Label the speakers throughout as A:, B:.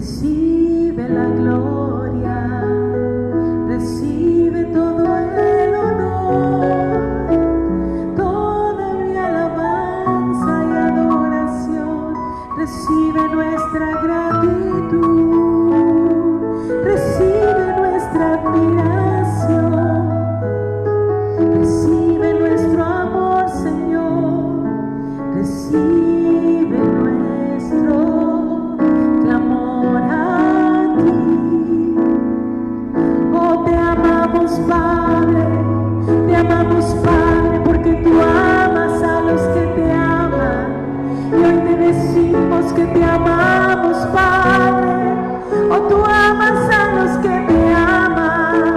A: Recibe la gloria, recibe todo el honor, toda mi alabanza y adoración. Recibe nuestra gratitud, recibe nuestra admiración, recibe nuestro amor, Señor, recibe nuestro clamor a ti. Oh, te amamos, Padre, porque tú amas a los que te aman. Y hoy te decimos que te amamos, Padre. Oh, tú amas a los que te aman.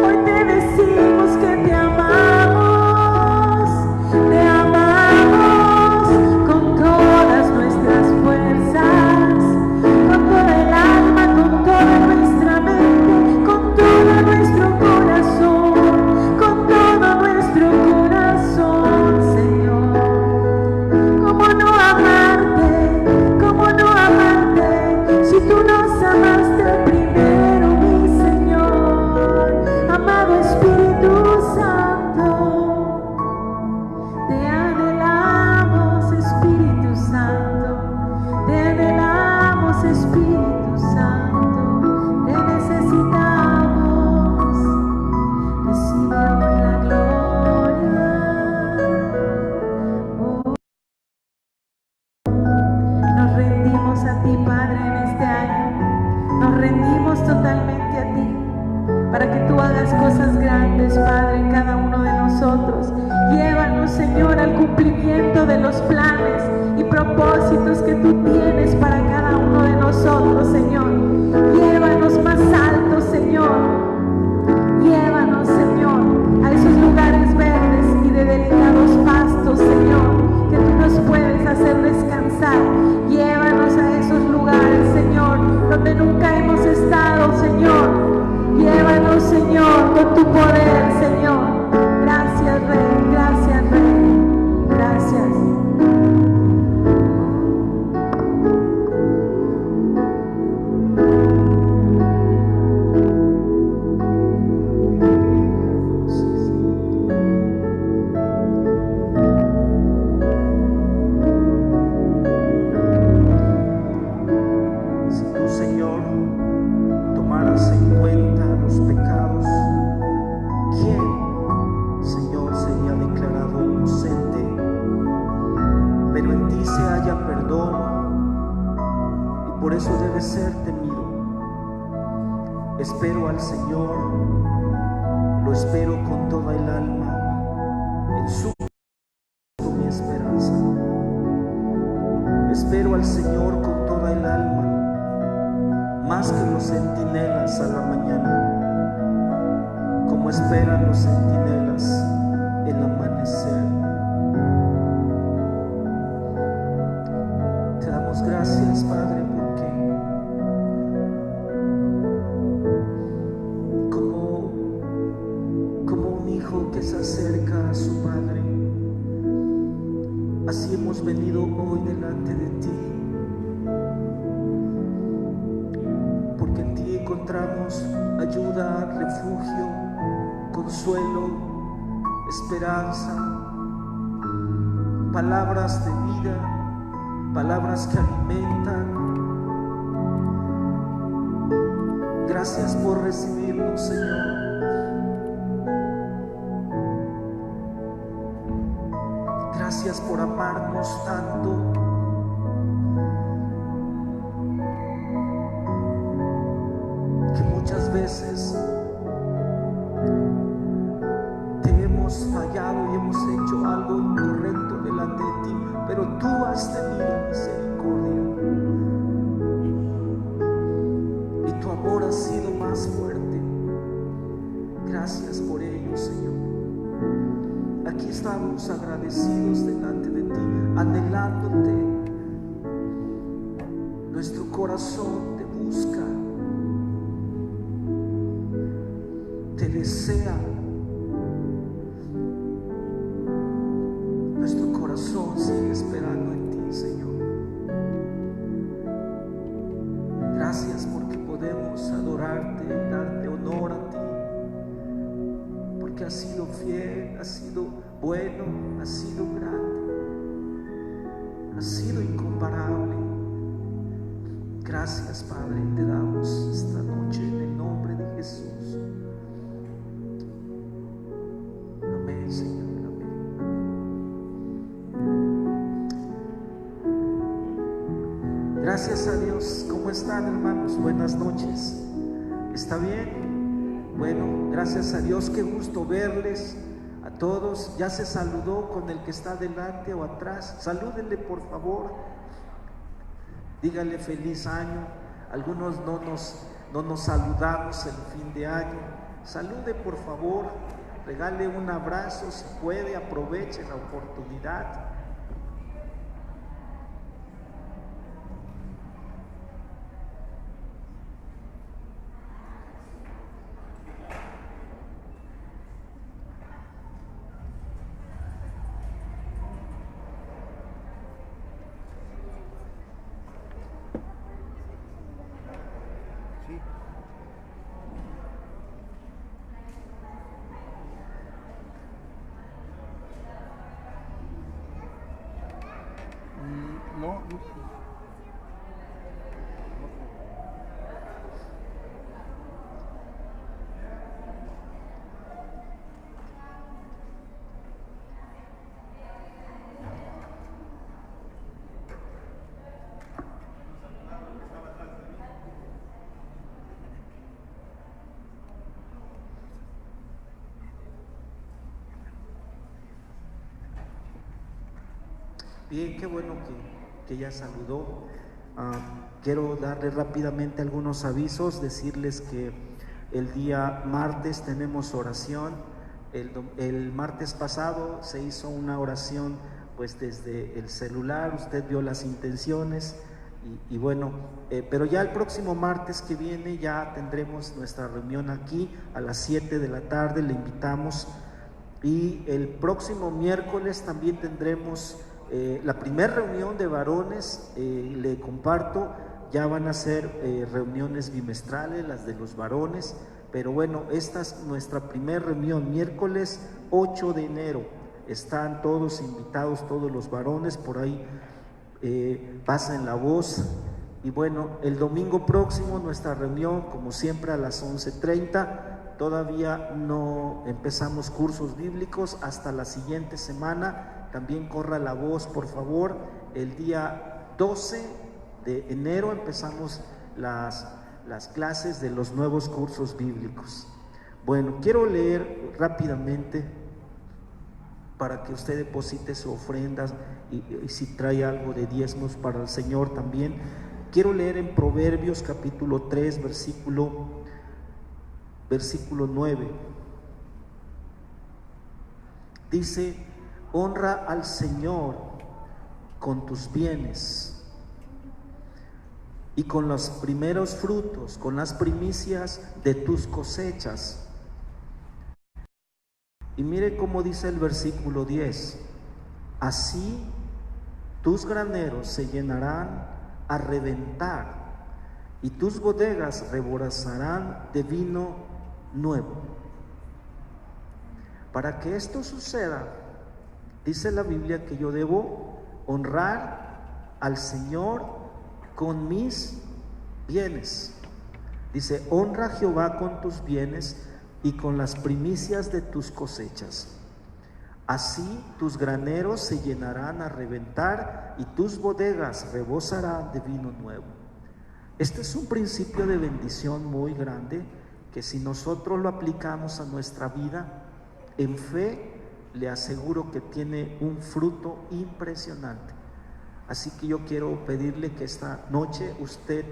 A: Hoy te decimos que te amamos con todas nuestras fuerzas, con toda el alma, con toda nuestra mente, con todo nuestro corazón, con todo nuestro corazón, Señor. ¿Cómo no amarte? ¿Cómo no amarte? Si tú nos amaste primero, mi Señor, amado Espíritu Santo. Te anhelamos, Espíritu Santo, te anhelamos, Espíritu Santo, te necesitamos. Recibe hoy la gloria. Oh, nos rendimos a ti, Padre, en este año. Nos rendimos totalmente a ti, para que tú hagas cosas grandes, Padre, en cada uno de nosotros. Llévanos, Señor, al cumplimiento de los planes y propósitos que tú tienes para cada uno de nosotros, Señor. Llévanos más alto, Señor. Llévanos, Señor, a esos lugares verdes y de delicados pastos, Señor, que tú nos puedes hacer descansar. Llévanos a esos lugares, Señor, donde nunca hemos estado, Señor. Llévanos, Señor, con tu poder, Señor. Gracias, Rey. Gracias, Rey. Gracias.
B: Si tú, Señor, tomaras en cuenta los pecados, ¿quién, Señor, sería declarado inocente? Pero en ti se halla perdón y por eso debe ser temido. Espero al Señor, lo espero con toda el alma, en su mi esperanza. Espero al Señor con toda el alma, más que los centinelas a la mañana, como esperan los centinelas el amanecer. Te damos gracias, Padre, porque como un hijo que se acerca a su padre, así hemos venido hoy delante de ti, porque en ti encontramos ayuda, refugio, consuelo, esperanza, palabras de vida, palabras que alimentan. Gracias por recibirnos, Señor. Gracias por amarnos tanto. Que muchas veces te hemos fallado y hemos hecho algo incorrecto delante de ti, pero tú has tenido misericordia y tu amor ha sido más fuerte. Gracias por ello, Señor. Aquí estamos agradecidos delante de ti, anhelándote. Nuestro corazón te busca, te desea. Nuestro corazón sigue esperando en ti, Señor. adorarte, darte honor a ti, porque has sido fiel, has sido bueno, has sido grande, has sido incomparable. Gracias, Padre, te damos esta noche en el nombre de Jesús. Amén, Señor, amén, amén. Gracias a Dios. ¿Cómo están, hermanos? Buenas noches. ¿Está bien? Bueno, gracias a Dios. Qué gusto verles a todos. Ya se saludó con el que está delante o atrás. Salúdenle, por favor. Dígale feliz año. Algunos no nos saludamos el fin de año. Salude, por favor. Regale un abrazo si puede. Aproveche la oportunidad.
C: No.
B: Bien, qué bueno que ya saludó. Quiero darle rápidamente algunos avisos, decirles que el día martes tenemos oración. El martes pasado se hizo una oración pues desde el celular, usted vio las intenciones y bueno, pero ya el próximo martes que viene ya tendremos nuestra reunión aquí a las 7 de la tarde, le invitamos. Y el próximo miércoles también tendremos la primera reunión de varones. Le comparto, ya van a ser reuniones bimestrales, las de los varones, pero bueno, esta es nuestra primera reunión, miércoles 8 de enero, están todos invitados, todos los varones, por ahí pasen la voz. Y bueno, el domingo próximo nuestra reunión, como siempre, a las 11:30, todavía no empezamos cursos bíblicos hasta la siguiente semana. También corra la voz, por favor. El día 12 de enero empezamos las clases de los nuevos cursos bíblicos. Bueno, quiero leer rápidamente para que usted deposite su ofrenda y si trae algo de diezmos para el Señor también. Quiero leer en Proverbios capítulo 3, versículo 9. Dice: honra al Señor con tus bienes y con los primeros frutos, con las primicias de tus cosechas. Y mire cómo dice el versículo 10: así tus graneros se llenarán a reventar y tus bodegas rebosarán de vino nuevo. Para que esto suceda, dice la Biblia que yo debo honrar al Señor con mis bienes. Dice: honra a Jehová con tus bienes y con las primicias de tus cosechas. Así tus graneros se llenarán a reventar y tus bodegas rebosarán de vino nuevo. Este es un principio de bendición muy grande que si nosotros lo aplicamos a nuestra vida en fe, le aseguro que tiene un fruto impresionante. Así que yo quiero pedirle que esta noche usted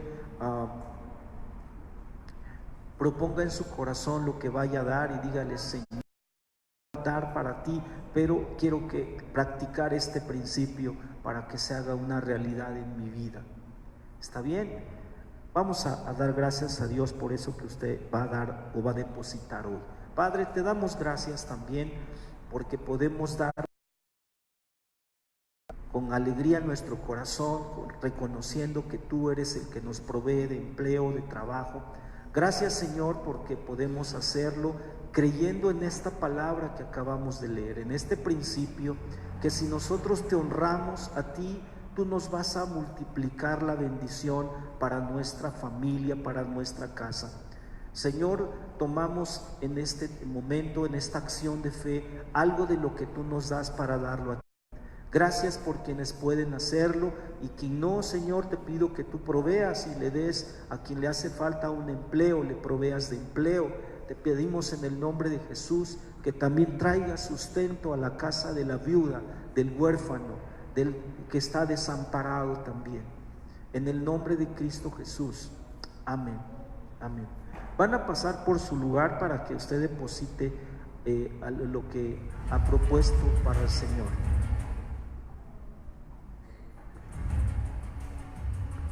B: proponga en su corazón lo que vaya a dar y dígale: Señor, dar para ti, pero quiero que practicar este principio para que se haga una realidad en mi vida. ¿Está bien? Vamos a dar gracias a Dios por eso que usted va a dar o va a depositar hoy. Padre, te damos gracias también porque podemos dar con alegría en nuestro corazón, reconociendo que tú eres el que nos provee de empleo, de trabajo. Gracias, Señor, porque podemos hacerlo creyendo en esta palabra que acabamos de leer, en este principio, que si nosotros te honramos a ti, tú nos vas a multiplicar la bendición para nuestra familia, para nuestra casa. Señor, tomamos en este momento, en esta acción de fe, algo de lo que tú nos das para darlo a ti. Gracias por quienes pueden hacerlo, y quien no, Señor, te pido que tú proveas y le des a quien le hace falta un empleo, le proveas de empleo. Te pedimos en el nombre de Jesús que también traiga sustento a la casa de la viuda, del huérfano, del que está desamparado también. En el nombre de Cristo Jesús. Amén. Amén. Van a pasar por su lugar para que usted deposite lo que ha propuesto para el Señor.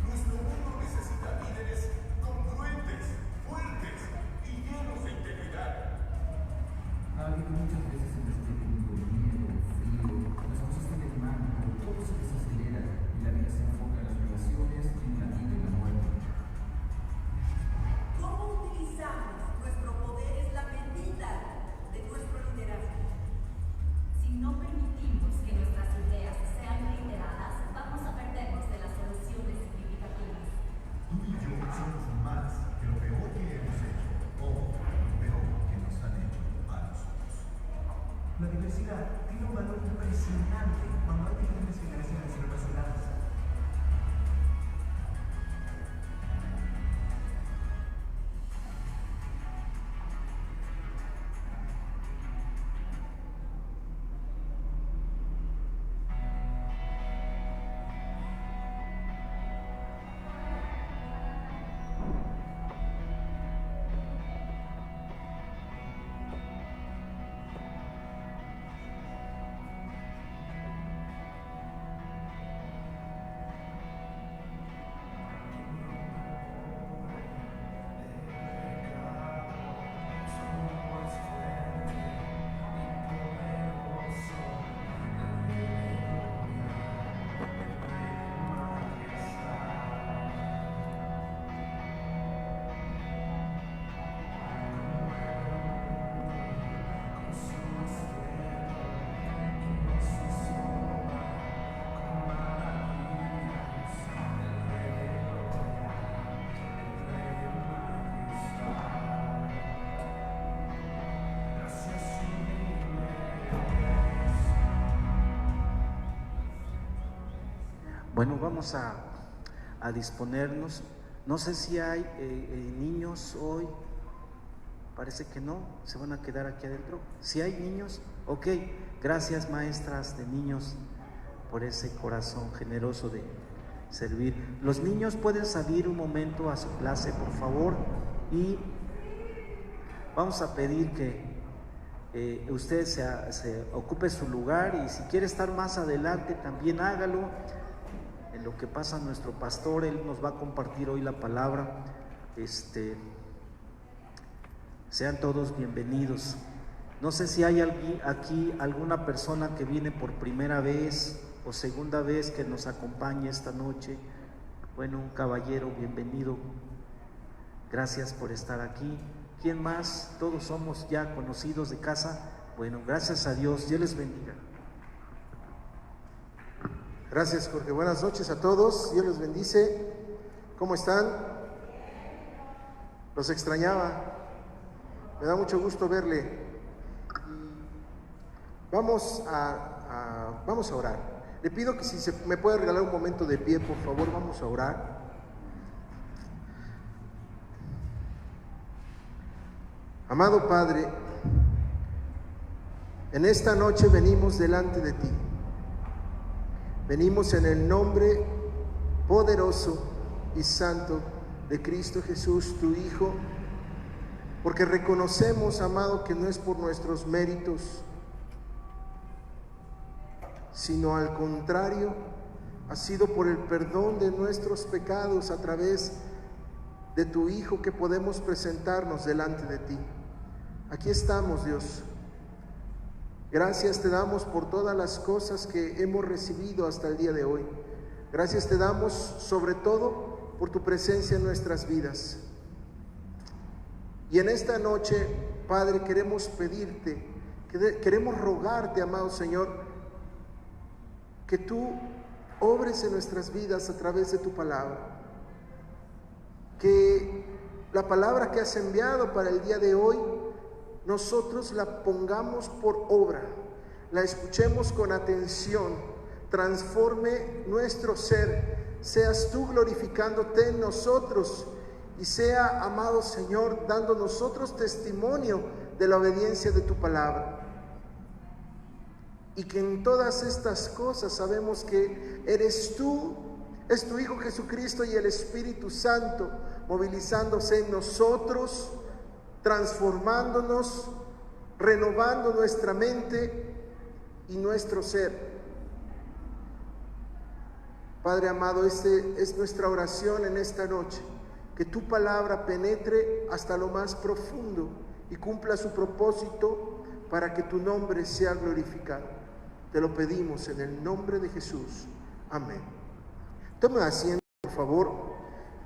C: Nuestro mundo necesita líderes congruentes, fuertes y llenos de integridad.
D: Ha habido muchas veces en las que he tenido miedo, frío, las cosas se queman, todo se desacelera y la vida se enfoca en las relaciones, en la vida y la muerte.
E: ¿Cómo utilizamos nuestro poder? Es la medida de nuestro liderazgo. Si no permitimos que nuestras ideas sean reiteradas, vamos a perdernos de las soluciones significativas.
C: Tú y yo somos más que lo peor que hemos hecho o lo peor que nos han hecho a nosotros.
D: La diversidad tiene un valor impresionante cuando hay diferentes generaciones representadas.
B: Bueno, vamos a disponernos. No sé si hay niños hoy. Parece que no, se van a quedar aquí adentro. Si hay niños, ok. Gracias, maestras de niños, por ese corazón generoso de servir. Los niños pueden salir un momento a su clase, por favor, y vamos a pedir que usted se ocupe su lugar, y si quiere estar más adelante también hágalo. En lo que pasa nuestro pastor, él nos va a compartir hoy la palabra. Sean todos bienvenidos. No sé si hay aquí alguna persona que viene por primera vez o segunda vez que nos acompañe esta noche. Bueno, un caballero, bienvenido. Gracias por estar aquí. ¿Quién más? Todos somos ya conocidos de casa. Bueno, gracias a Dios. Dios les bendiga.
F: Gracias, Jorge. Buenas noches a todos. Dios les bendice. ¿Cómo están? Los extrañaba. Me da mucho gusto verle. Vamos a orar. Le pido que si me puede regalar un momento de pie, por favor, vamos a orar. Amado Padre, en esta noche venimos delante de ti. Venimos en el nombre poderoso y santo de Cristo Jesús, tu Hijo, porque reconocemos, amado, que no es por nuestros méritos, sino al contrario, ha sido por el perdón de nuestros pecados a través de tu Hijo que podemos presentarnos delante de ti. Aquí estamos, Dios. Gracias te damos por todas las cosas que hemos recibido hasta el día de hoy. Gracias te damos sobre todo por tu presencia en nuestras vidas. Y en esta noche, Padre, queremos pedirte, queremos rogarte, amado Señor, que tú obres en nuestras vidas a través de tu palabra. Que la palabra que has enviado para el día de hoy, nosotros la pongamos por obra, la escuchemos con atención, transforme nuestro ser, seas tú glorificándote en nosotros y sea, amado Señor, dando nosotros testimonio de la obediencia de tu palabra. Y que en todas estas cosas sabemos que eres tú, es tu Hijo Jesucristo y el Espíritu Santo movilizándose en nosotros, transformándonos, renovando nuestra mente y nuestro ser. Padre amado, es nuestra oración en esta noche, que tu palabra penetre hasta lo más profundo y cumpla su propósito para que tu nombre sea glorificado. Te lo pedimos en el nombre de Jesús. Amén. Tome asiento, por favor,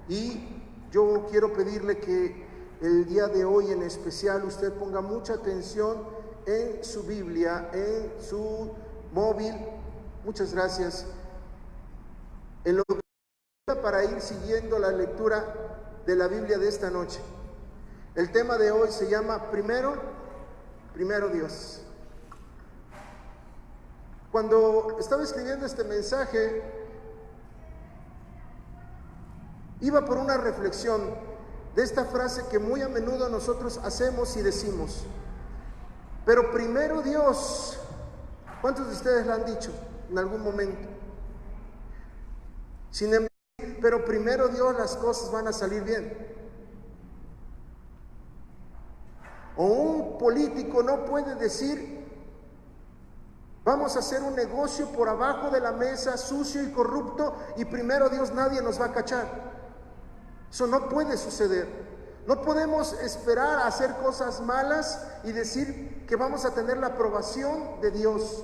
F: y yo quiero pedirle que el día de hoy en especial usted ponga mucha atención en su Biblia, en su móvil. Muchas gracias. En lo que para ir siguiendo la lectura de la Biblia de esta noche. El tema de hoy se llama Primero Dios. Cuando estaba escribiendo este mensaje, iba por una reflexión de esta frase que muy a menudo nosotros hacemos y decimos, pero primero Dios. ¿Cuántos de ustedes la han dicho en algún momento? Sin embargo, pero primero Dios, las cosas van a salir bien. O un político no puede decir, vamos a hacer un negocio por abajo de la mesa, sucio y corrupto, y primero Dios, nadie nos va a cachar. Eso no puede suceder. No podemos esperar a hacer cosas malas y decir que vamos a tener la aprobación de Dios,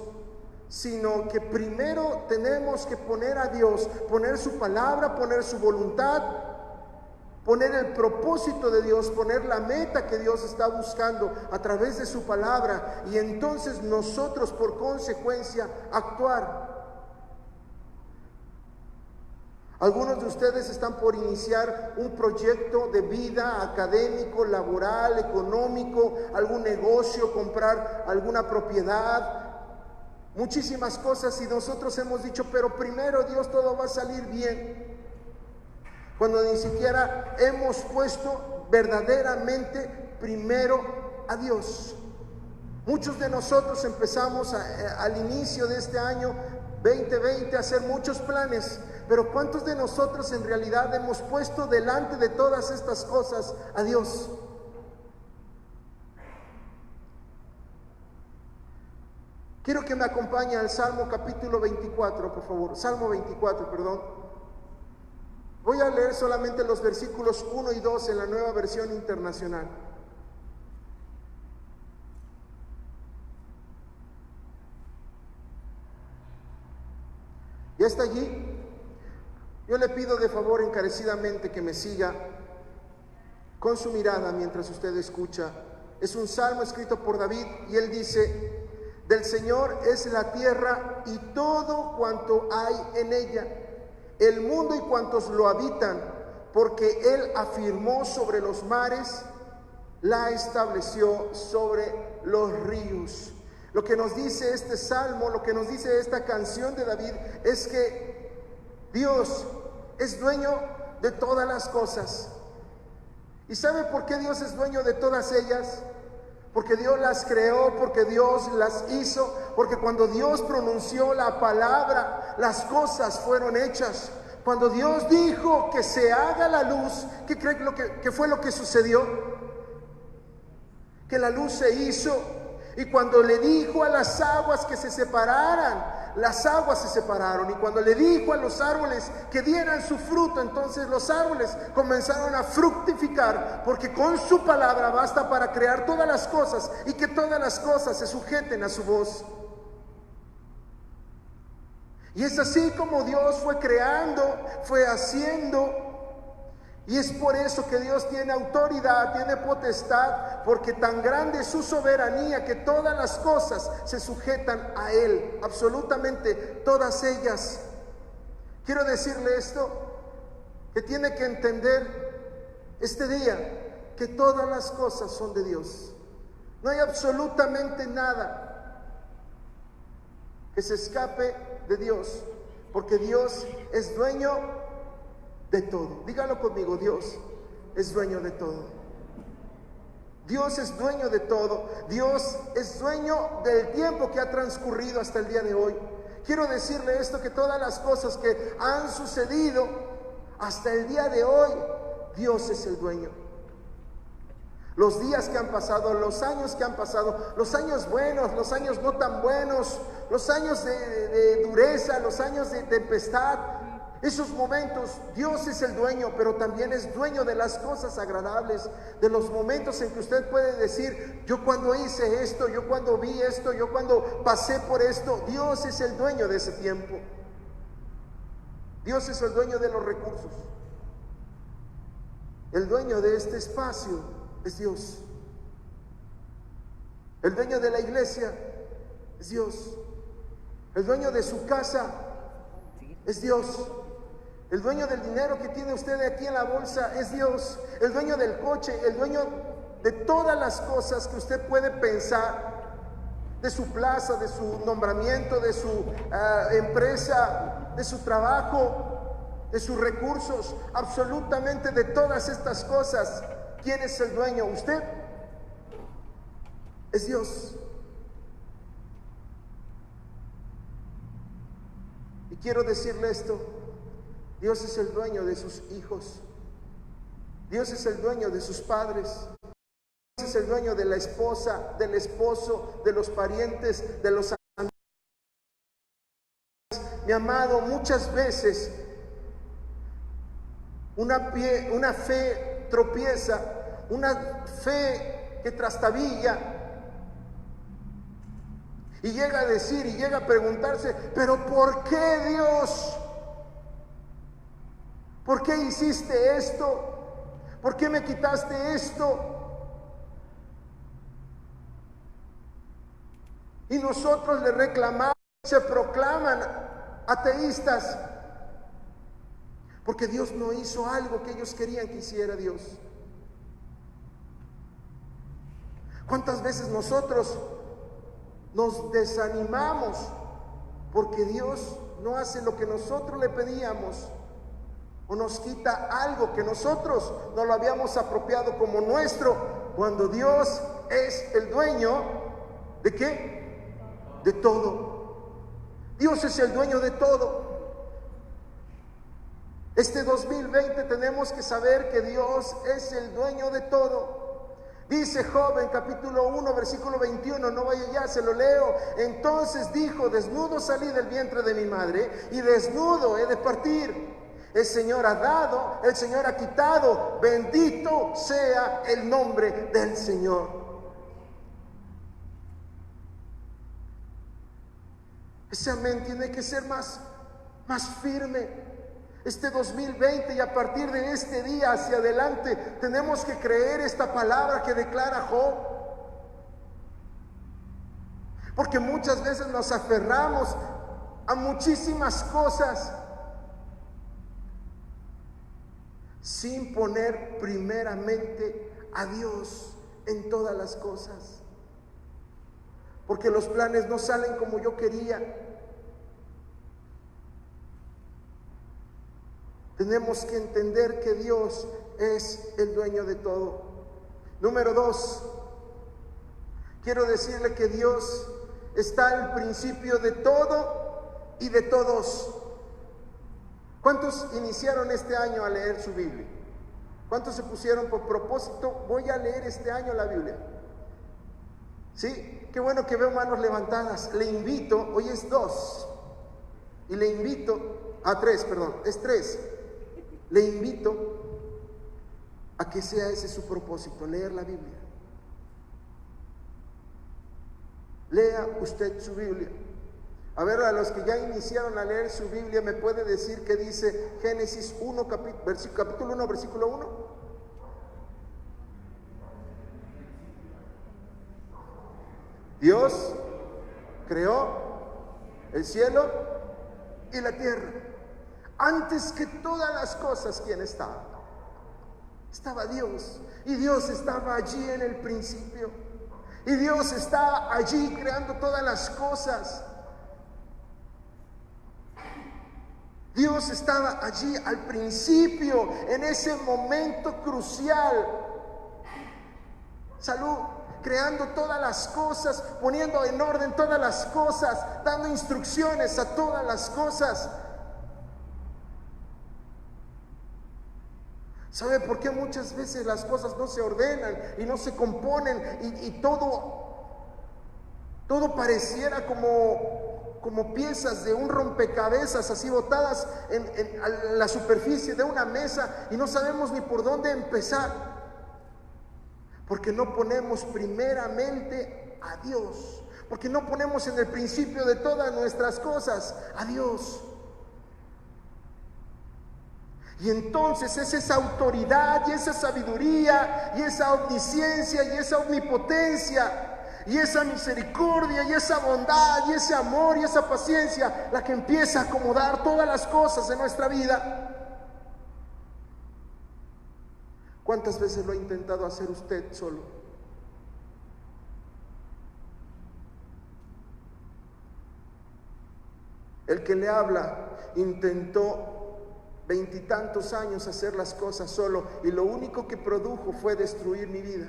F: sino que primero tenemos que poner a Dios, poner su palabra, poner su voluntad, poner el propósito de Dios, poner la meta que Dios está buscando a través de su palabra, y entonces nosotros por consecuencia actuar. Algunos de ustedes están por iniciar un proyecto de vida académico, laboral, económico, algún negocio, comprar alguna propiedad, muchísimas cosas, y nosotros hemos dicho, pero primero Dios, todo va a salir bien, cuando ni siquiera hemos puesto verdaderamente primero a Dios. Muchos de nosotros empezamos al inicio de este año 2020 a hacer muchos planes, pero ¿cuántos de nosotros en realidad hemos puesto delante de todas estas cosas a Dios? Quiero que me acompañe al Salmo capítulo 24, por favor. Salmo 24, perdón. Voy a leer solamente los versículos 1 y 2 en la Nueva Versión Internacional. ¿Ya está allí? Yo le pido de favor encarecidamente que me siga con su mirada mientras usted escucha. Es un salmo escrito por David y él dice: del Señor es la tierra y todo cuanto hay en ella, el mundo y cuantos lo habitan, porque Él afirmó sobre los mares, la estableció sobre los ríos. Lo que nos dice este salmo, lo que nos dice esta canción de David, es que Dios es dueño de todas las cosas. ¿Y sabe por qué Dios es dueño de todas ellas? Porque Dios las creó, porque Dios las hizo, porque cuando Dios pronunció la palabra, las cosas fueron hechas. Cuando Dios dijo que se haga la luz, ¿qué cree que fue lo que sucedió? Que la luz se hizo. Y cuando le dijo a las aguas que se separaran, las aguas se separaron. Y cuando le dijo a los árboles que dieran su fruto, entonces los árboles comenzaron a fructificar, porque con su palabra basta para crear todas las cosas y que todas las cosas se sujeten a su voz. Y es así como Dios fue creando, fue haciendo Y es por eso que Dios tiene autoridad, tiene potestad, porque tan grande es su soberanía que todas las cosas se sujetan a Él, absolutamente todas ellas. Quiero decirle esto, que tiene que entender este día, que todas las cosas son de Dios. No hay absolutamente nada que se escape de Dios, porque Dios es dueño de todo. Dígalo conmigo, Dios es dueño de todo. Dios es dueño de todo. Dios es dueño del tiempo que ha transcurrido hasta el día de hoy. Quiero decirle esto, que todas las cosas que han sucedido hasta el día de hoy, Dios es el dueño. Los días que han pasado, los años que han pasado, los años buenos, los años no tan buenos, los años de dureza, los años de tempestad, esos momentos, Dios es el dueño, pero también es dueño de las cosas agradables, de los momentos en que usted puede decir, yo cuando hice esto, yo cuando vi esto, yo cuando pasé por esto. Dios es el dueño de ese tiempo. Dios es el dueño de los recursos. El dueño de este espacio es Dios. El dueño de la iglesia es Dios. El dueño de su casa es Dios. El dueño del dinero que tiene usted aquí en la bolsa es Dios. El dueño del coche, el dueño de todas las cosas que usted puede pensar, de su plaza, de su nombramiento, de su empresa, de su trabajo, de sus recursos, absolutamente de todas estas cosas. ¿Quién es el dueño? ¿Usted? Es Dios. Y quiero decirle esto. Dios es el dueño de sus hijos. Dios es el dueño de sus padres. Dios es el dueño de la esposa, del esposo, de los parientes, de los amigos. Mi amado, muchas veces una fe tropieza, una fe que trastabilla, y llega a decir y llega a preguntarse, pero ¿por qué, Dios? ¿Por qué hiciste esto? ¿Por qué me quitaste esto? Y nosotros le reclamamos, se proclaman ateístas, porque Dios no hizo algo que ellos querían que hiciera Dios. ¿Cuántas veces nosotros nos desanimamos porque Dios no hace lo que nosotros le pedíamos? O nos quita algo que nosotros no lo habíamos apropiado como nuestro, cuando Dios es el dueño ¿de qué? De todo. Dios es el dueño de todo. Este 2020 tenemos que saber que Dios es el dueño de todo. Dice Job en capítulo 1, versículo 21, no vaya ya, se lo leo. Entonces dijo, desnudo salí del vientre de mi madre y desnudo he de partir. El Señor ha dado, el Señor ha quitado. Bendito sea el nombre del Señor. Ese amén tiene que ser más firme. Este 2020 y a partir de este día hacia adelante tenemos que creer esta palabra que declara Job. Porque muchas veces nos aferramos a muchísimas cosas sin poner primeramente a Dios en todas las cosas. Porque los planes no salen como yo quería. Tenemos que entender que Dios es el dueño de todo. Número 2, quiero decirle que Dios está al principio de todo y de todos. ¿Cuántos iniciaron este año a leer su Biblia? ¿Cuántos se pusieron por propósito? Voy a leer este año la Biblia. ¿Sí? Qué bueno que veo manos levantadas. Le invito, hoy es 2, y le invito, 3, perdón, es 3. Le invito a que sea ese su propósito, leer la Biblia. Lea usted su Biblia. A ver, a los que ya iniciaron a leer su Biblia, ¿me puede decir qué dice Génesis 1, capítulo 1, versículo 1? Dios creó el cielo y la tierra. Antes que todas las cosas, ¿quién estaba? Estaba Dios. Y Dios estaba allí en el principio. Y Dios está allí creando todas las cosas. Dios estaba allí al principio, en ese momento crucial. Salud, creando todas las cosas, poniendo en orden todas las cosas, dando instrucciones a todas las cosas. ¿Sabe por qué muchas veces las cosas no se ordenan y no se componen y todo pareciera como piezas de un rompecabezas así botadas en la superficie de una mesa y no sabemos ni por dónde empezar? Porque no ponemos primeramente a Dios, porque no ponemos en el principio de todas nuestras cosas a Dios. Y entonces es esa autoridad y esa sabiduría y esa omnisciencia y esa omnipotencia y esa misericordia y esa bondad y ese amor y esa paciencia la que empieza a acomodar todas las cosas en nuestra vida. ¿Cuántas veces lo ha intentado hacer usted solo? El que le habla intentó 20 y tantos años hacer las cosas solo y lo único que produjo fue destruir mi vida.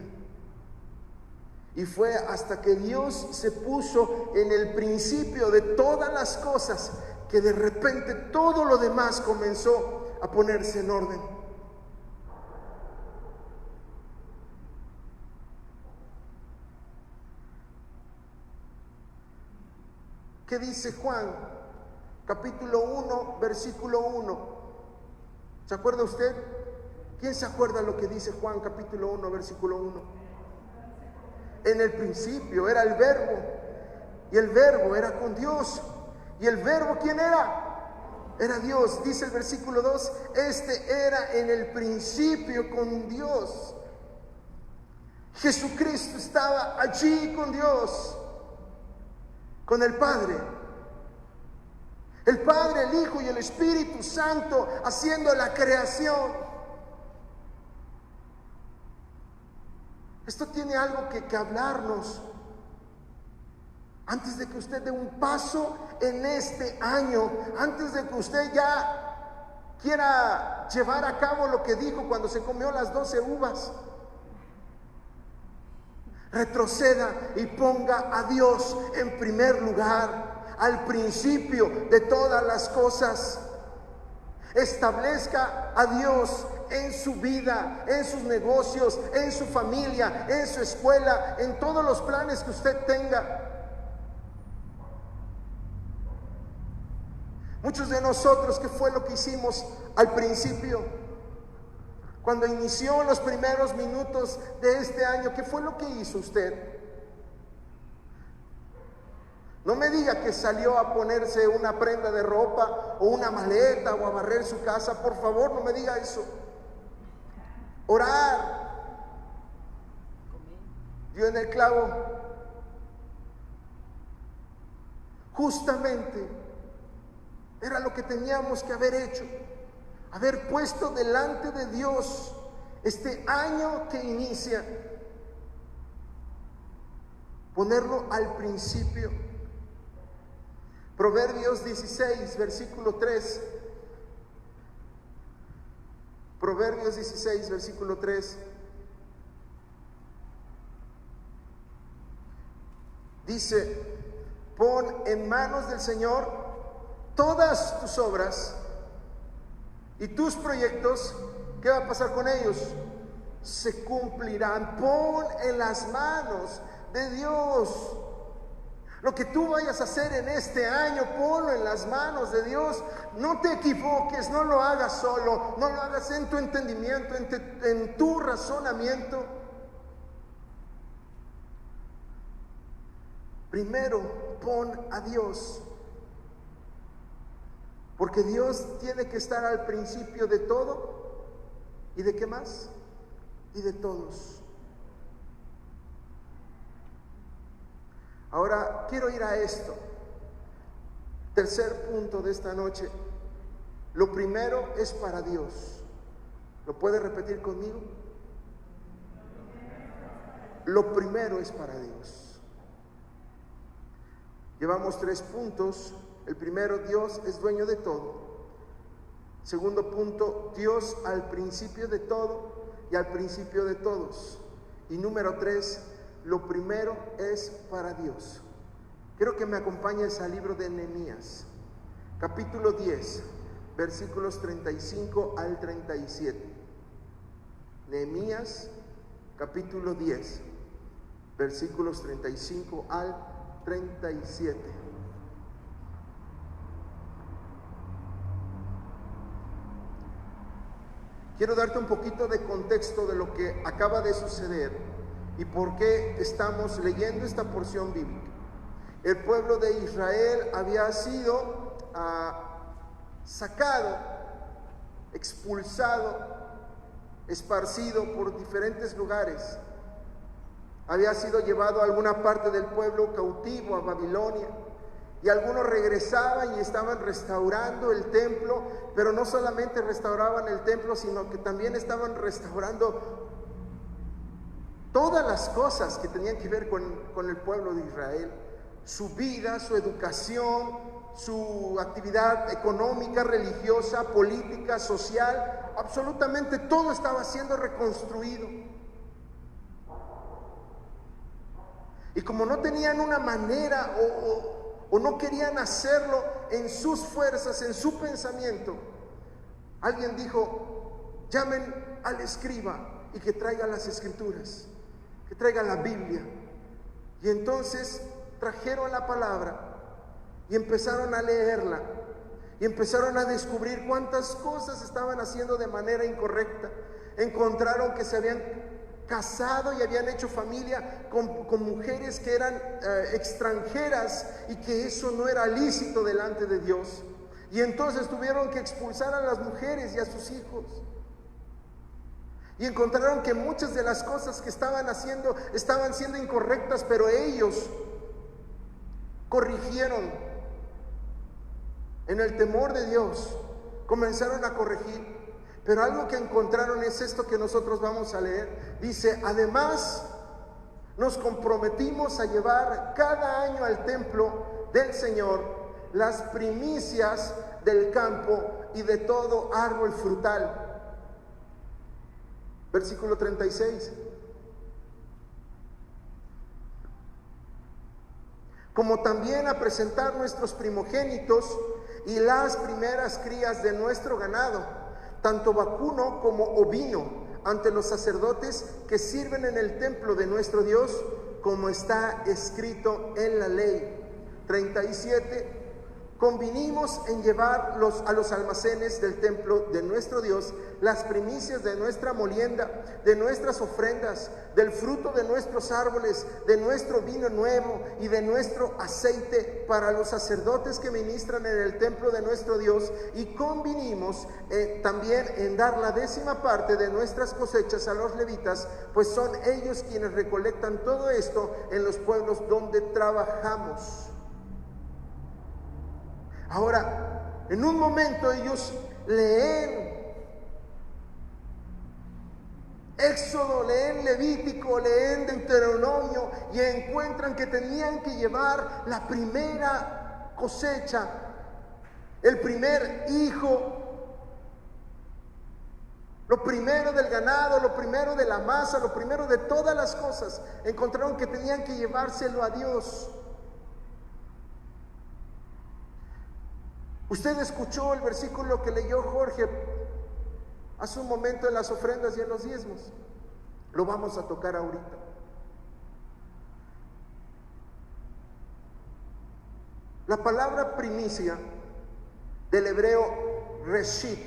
F: Y fue hasta que Dios se puso en el principio de todas las cosas que de repente todo lo demás comenzó a ponerse en orden. ¿Qué dice Juan? Capítulo 1, versículo 1. ¿Se acuerda usted? ¿Quién se acuerda lo que dice Juan capítulo 1, versículo 1? En el principio era el verbo, y el verbo era con Dios. ¿Y el verbo quién era? Era Dios. Dice el versículo 2, este era en el principio con Dios. Jesucristo estaba allí con Dios, con el Padre. El Padre, el Hijo y el Espíritu Santo haciendo la creación. Esto tiene algo que hablarnos. Antes de que usted dé un paso en este año, antes de que usted ya quiera llevar a cabo lo que dijo cuando se comió las 12 uvas, retroceda y ponga a Dios en primer lugar, al principio de todas las cosas. Establezca a Dios en su vida, en sus negocios, en su familia, en su escuela, en todos los planes que usted tenga. Muchos de nosotros, ¿qué fue lo que hicimos al principio? Cuando inició los primeros minutos de este año, ¿qué fue lo que hizo usted? No me diga que salió a ponerse una prenda de ropa o una maleta o a barrer su casa. Por favor, no me diga eso. Orar. Dio en el clavo. Justamente era lo que teníamos que haber hecho. Haber puesto delante de Dios este año que inicia. Ponerlo al principio. Proverbios 16, versículo 3. Proverbios 16, versículo 3. Dice, pon en manos del Señor todas tus obras y tus proyectos. ¿Qué va a pasar con ellos? Se cumplirán. Pon en las manos de Dios. Lo que tú vayas a hacer en este año, ponlo en las manos de Dios. No te equivoques, no lo hagas solo, no lo hagas en tu entendimiento, en tu razonamiento. Primero, pon a Dios Porque Dios tiene que estar al principio de todo. ¿Y de qué más? Y de todos. Ahora quiero ir a esto. Tercer punto de esta noche. Lo primero es para Dios. ¿Lo puede repetir conmigo? Lo primero es para Dios. Llevamos 3 puntos. El primero, Dios es dueño de todo. Segundo punto, Dios al principio de todo y al principio de todos. Y número 3, lo primero es para Dios. Quiero que me acompañes al libro de Nehemías, capítulo 10, versículos 35 al 37. Nehemías, capítulo 10, versículos 35 al 37. Quiero darte un poquito de contexto de lo que acaba de suceder y por qué estamos leyendo esta porción bíblica. El pueblo de Israel había sido sacado, expulsado, esparcido por diferentes lugares. Había sido llevado a alguna parte del pueblo cautivo a Babilonia. Y algunos regresaban y estaban restaurando el templo, pero no solamente restauraban el templo, sino que también estaban restaurando todas las cosas que tenían que ver con el pueblo de Israel. Su vida, su educación, su actividad económica, religiosa, política, social, absolutamente todo estaba siendo reconstruido. Y como no tenían una manera o no querían hacerlo en sus fuerzas, en su pensamiento, alguien dijo: llamen al escriba y que traiga las escrituras, que traiga la Biblia. Y entonces trajeron la palabra y empezaron a leerla y empezaron a descubrir cuántas cosas estaban haciendo de manera incorrecta. Encontraron que se habían casado y habían hecho familia con mujeres que eran extranjeras y que eso no era lícito delante de Dios. Y entonces tuvieron que expulsar a las mujeres y a sus hijos. Y encontraron que muchas de las cosas que estaban haciendo estaban siendo incorrectas, pero ellos corrigieron. En el temor de Dios comenzaron a corregir. Pero algo que encontraron es esto que nosotros vamos a leer. Dice: además nos comprometimos a llevar cada año al templo del Señor las primicias del campo y de todo árbol frutal. Versículo 36. Como también a presentar nuestros primogénitos y las primeras crías de nuestro ganado, tanto vacuno como ovino, ante los sacerdotes que sirven en el templo de nuestro Dios, como está escrito en la ley. 37. Convinimos en llevar a los almacenes del templo de nuestro Dios las primicias de nuestra molienda, de nuestras ofrendas, del fruto de nuestros árboles, de nuestro vino nuevo y de nuestro aceite para los sacerdotes que ministran en el templo de nuestro Dios. Y convinimos también en dar la 10ª parte de nuestras cosechas a los levitas, pues son ellos quienes recolectan todo esto en los pueblos donde trabajamos. Ahora, en un momento ellos leen Éxodo, leen Levítico, leen Deuteronomio y encuentran que tenían que llevar la primera cosecha, el primer hijo, lo primero del ganado, lo primero de la masa, lo primero de todas las cosas. Encontraron que tenían que llevárselo a Dios. Usted escuchó el versículo que leyó Jorge hace un momento en las ofrendas y en los diezmos. Lo vamos a tocar ahorita. La palabra primicia del hebreo reshit,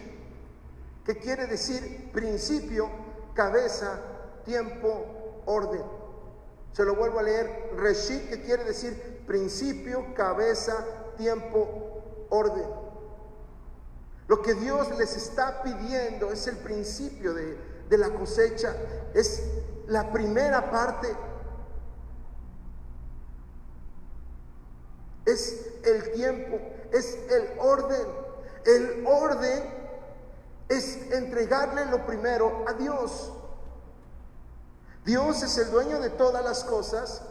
F: que quiere decir principio, cabeza, tiempo, orden. Se lo vuelvo a leer: reshit, que quiere decir principio, cabeza, tiempo, orden. Lo que Dios les está pidiendo es el principio de la cosecha, es la primera parte, es el tiempo, es el orden. El orden es entregarle lo primero a Dios. Dios es el dueño de todas las cosas.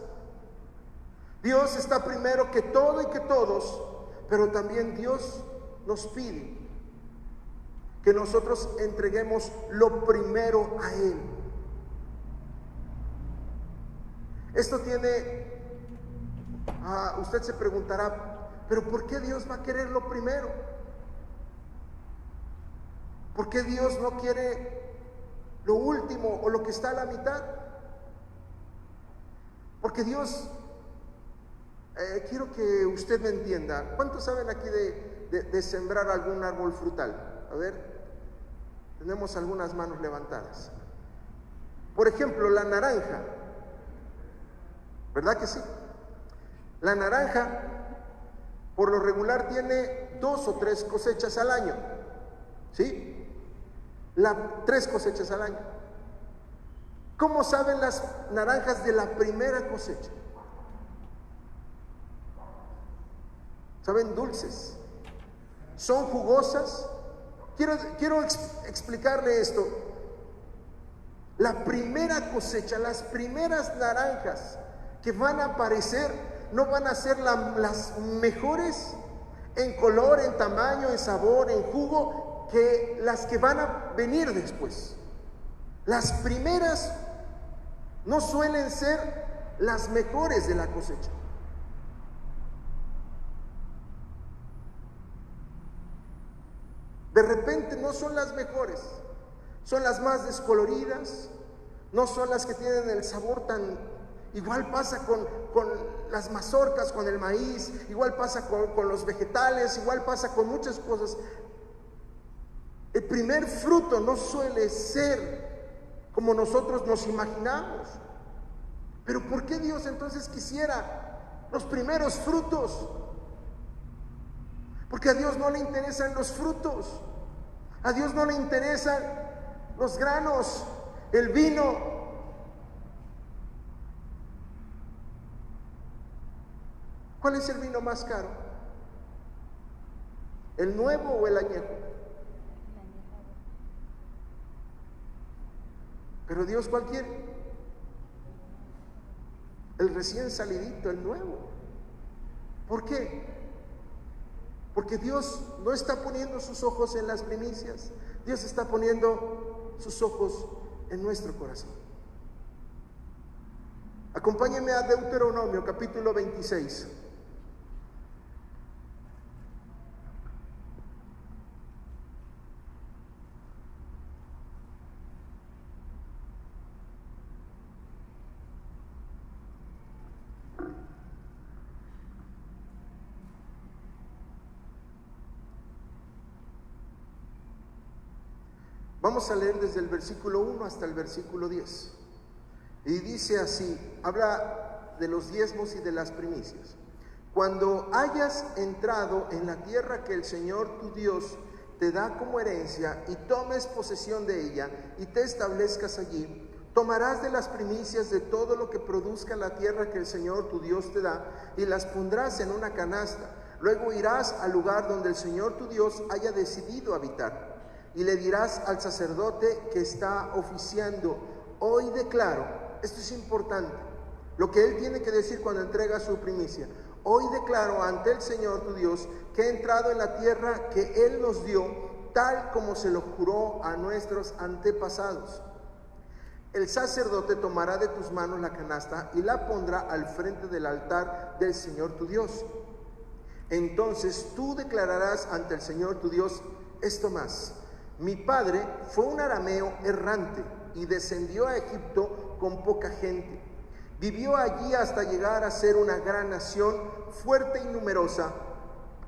F: Dios está primero que todo y que todos, pero también Dios nos pide que nosotros entreguemos lo primero a Él. Esto tiene, usted se preguntará, pero ¿por qué Dios va a querer lo primero? ¿Por qué Dios no quiere lo último o lo que está a la mitad? Porque Dios, quiero que usted me entienda. ¿Cuántos saben aquí de sembrar algún árbol frutal? A ver, tenemos algunas manos levantadas. Por ejemplo, la naranja, ¿verdad que sí? La naranja, por lo regular, tiene 2 o 3 cosechas al año, ¿sí? 3 cosechas al año. ¿Cómo saben las naranjas de la primera cosecha? Saben dulces, son jugosas. Quiero explicarle esto. La primera cosecha, las primeras naranjas que van a aparecer, no van a ser las mejores en color, en tamaño, en sabor, en jugo, que las que van a venir después. Las primeras no suelen ser las mejores de la cosecha. De repente no son las mejores, son las más descoloridas, no son las que tienen el sabor tan... Igual pasa con las mazorcas, con el maíz, igual pasa con los vegetales, igual pasa con muchas cosas. El primer fruto no suele ser como nosotros nos imaginamos. Pero ¿por qué Dios entonces quisiera los primeros frutos? Porque a Dios no le interesan los frutos, a Dios no le interesan los granos, el vino. ¿Cuál es el vino más caro? ¿El nuevo o el añejo? Pero Dios, ¿cuál quiere? El recién salidito, el nuevo. ¿Por qué? Porque Dios no está poniendo sus ojos en las primicias, Dios está poniendo sus ojos en nuestro corazón. Acompáñenme a Deuteronomio capítulo 26. Vamos a leer desde el versículo 1 hasta el versículo 10. Y dice así, habla de los diezmos y de las primicias. Cuando hayas entrado en la tierra que el Señor tu Dios te da como herencia y tomes posesión de ella y te establezcas allí, tomarás de las primicias de todo lo que produzca la tierra que el Señor tu Dios te da y las pondrás en una canasta. Luego irás al lugar donde el Señor tu Dios haya decidido habitar. Y le dirás al sacerdote que está oficiando, hoy declaro, esto es importante, lo que él tiene que decir cuando entrega su primicia, hoy declaro ante el Señor tu Dios que he entrado en la tierra que Él nos dio, tal como se lo juró a nuestros antepasados. El sacerdote tomará de tus manos la canasta y la pondrá al frente del altar del Señor tu Dios. Entonces tú declararás ante el Señor tu Dios esto más. Mi padre fue un arameo errante y descendió a Egipto con poca gente. Vivió allí hasta llegar a ser una gran nación, fuerte y numerosa.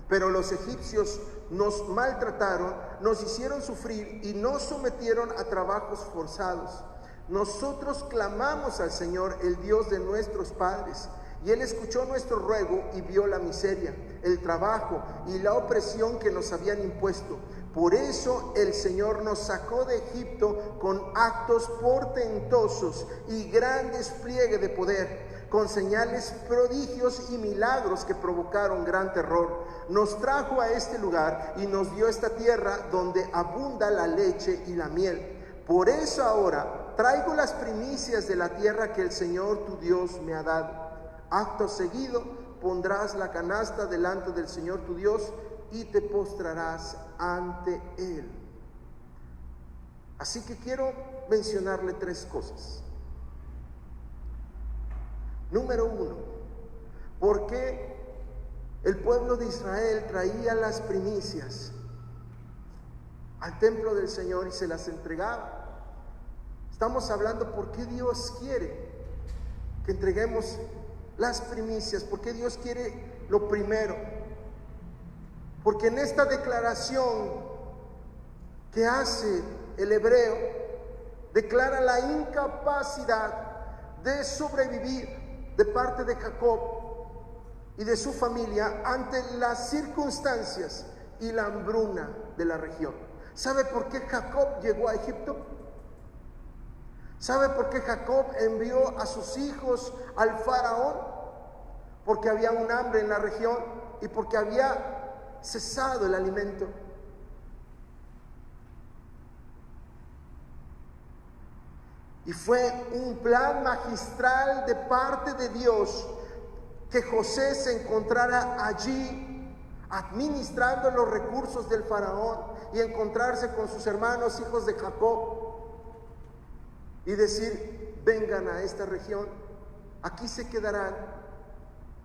F: Pero los egipcios nos maltrataron, nos hicieron sufrir y nos sometieron a trabajos forzados. Nosotros clamamos al Señor, el Dios de nuestros padres, y Él escuchó nuestro ruego y vio la miseria, el trabajo y la opresión que nos habían impuesto. Por eso el Señor nos sacó de Egipto con actos portentosos y gran despliegue de poder, con señales, prodigios y milagros que provocaron gran terror. Nos trajo a este lugar y nos dio esta tierra donde abunda la leche y la miel. Por eso ahora traigo las primicias de la tierra que el Señor tu Dios me ha dado. Acto seguido pondrás la canasta delante del Señor tu Dios y te postrarás ante Él. Así que quiero mencionarle 3 cosas. Número 1, ¿por qué el pueblo de Israel traía las primicias al templo del Señor y se las entregaba? Estamos hablando por qué Dios quiere que entreguemos las primicias, por qué Dios quiere lo primero. Porque en esta declaración que hace el hebreo, declara la incapacidad de sobrevivir de parte de Jacob y de su familia ante las circunstancias y la hambruna de la región. ¿Sabe por qué Jacob llegó a Egipto? ¿Sabe por qué Jacob envió a sus hijos al faraón? Porque había un hambre en la región y porque había cesado el alimento. Y fue un plan magistral de parte de Dios que José se encontrara allí administrando los recursos del faraón y encontrarse con sus hermanos hijos de Jacob y decir: vengan a esta región, aquí se quedarán,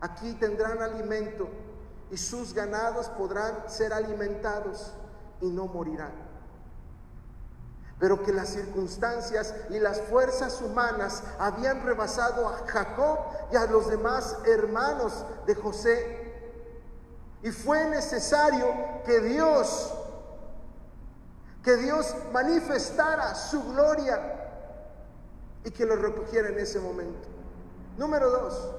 F: aquí tendrán alimento y sus ganados podrán ser alimentados y no morirán. Pero que las circunstancias y las fuerzas humanas habían rebasado a Jacob y a los demás hermanos de José. Y fue necesario que Dios manifestara su gloria y que lo recogiera en ese momento. Número 2.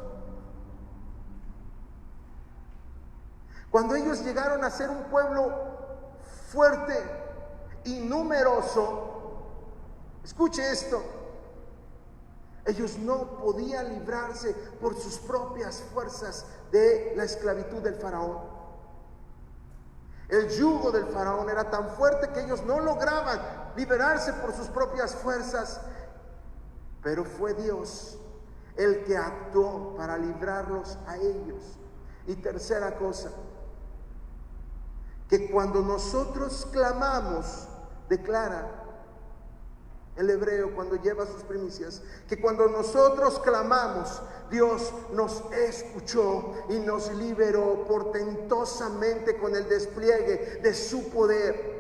F: Cuando ellos llegaron a ser un pueblo fuerte y numeroso, escuche esto, ellos no podían librarse por sus propias fuerzas de la esclavitud del faraón. El yugo del faraón era tan fuerte que ellos no lograban liberarse por sus propias fuerzas, pero fue Dios el que actuó para librarlos a ellos. Y tercera cosa, que cuando nosotros clamamos, declara el hebreo cuando lleva sus primicias, que cuando nosotros clamamos, Dios nos escuchó y nos liberó portentosamente con el despliegue de su poder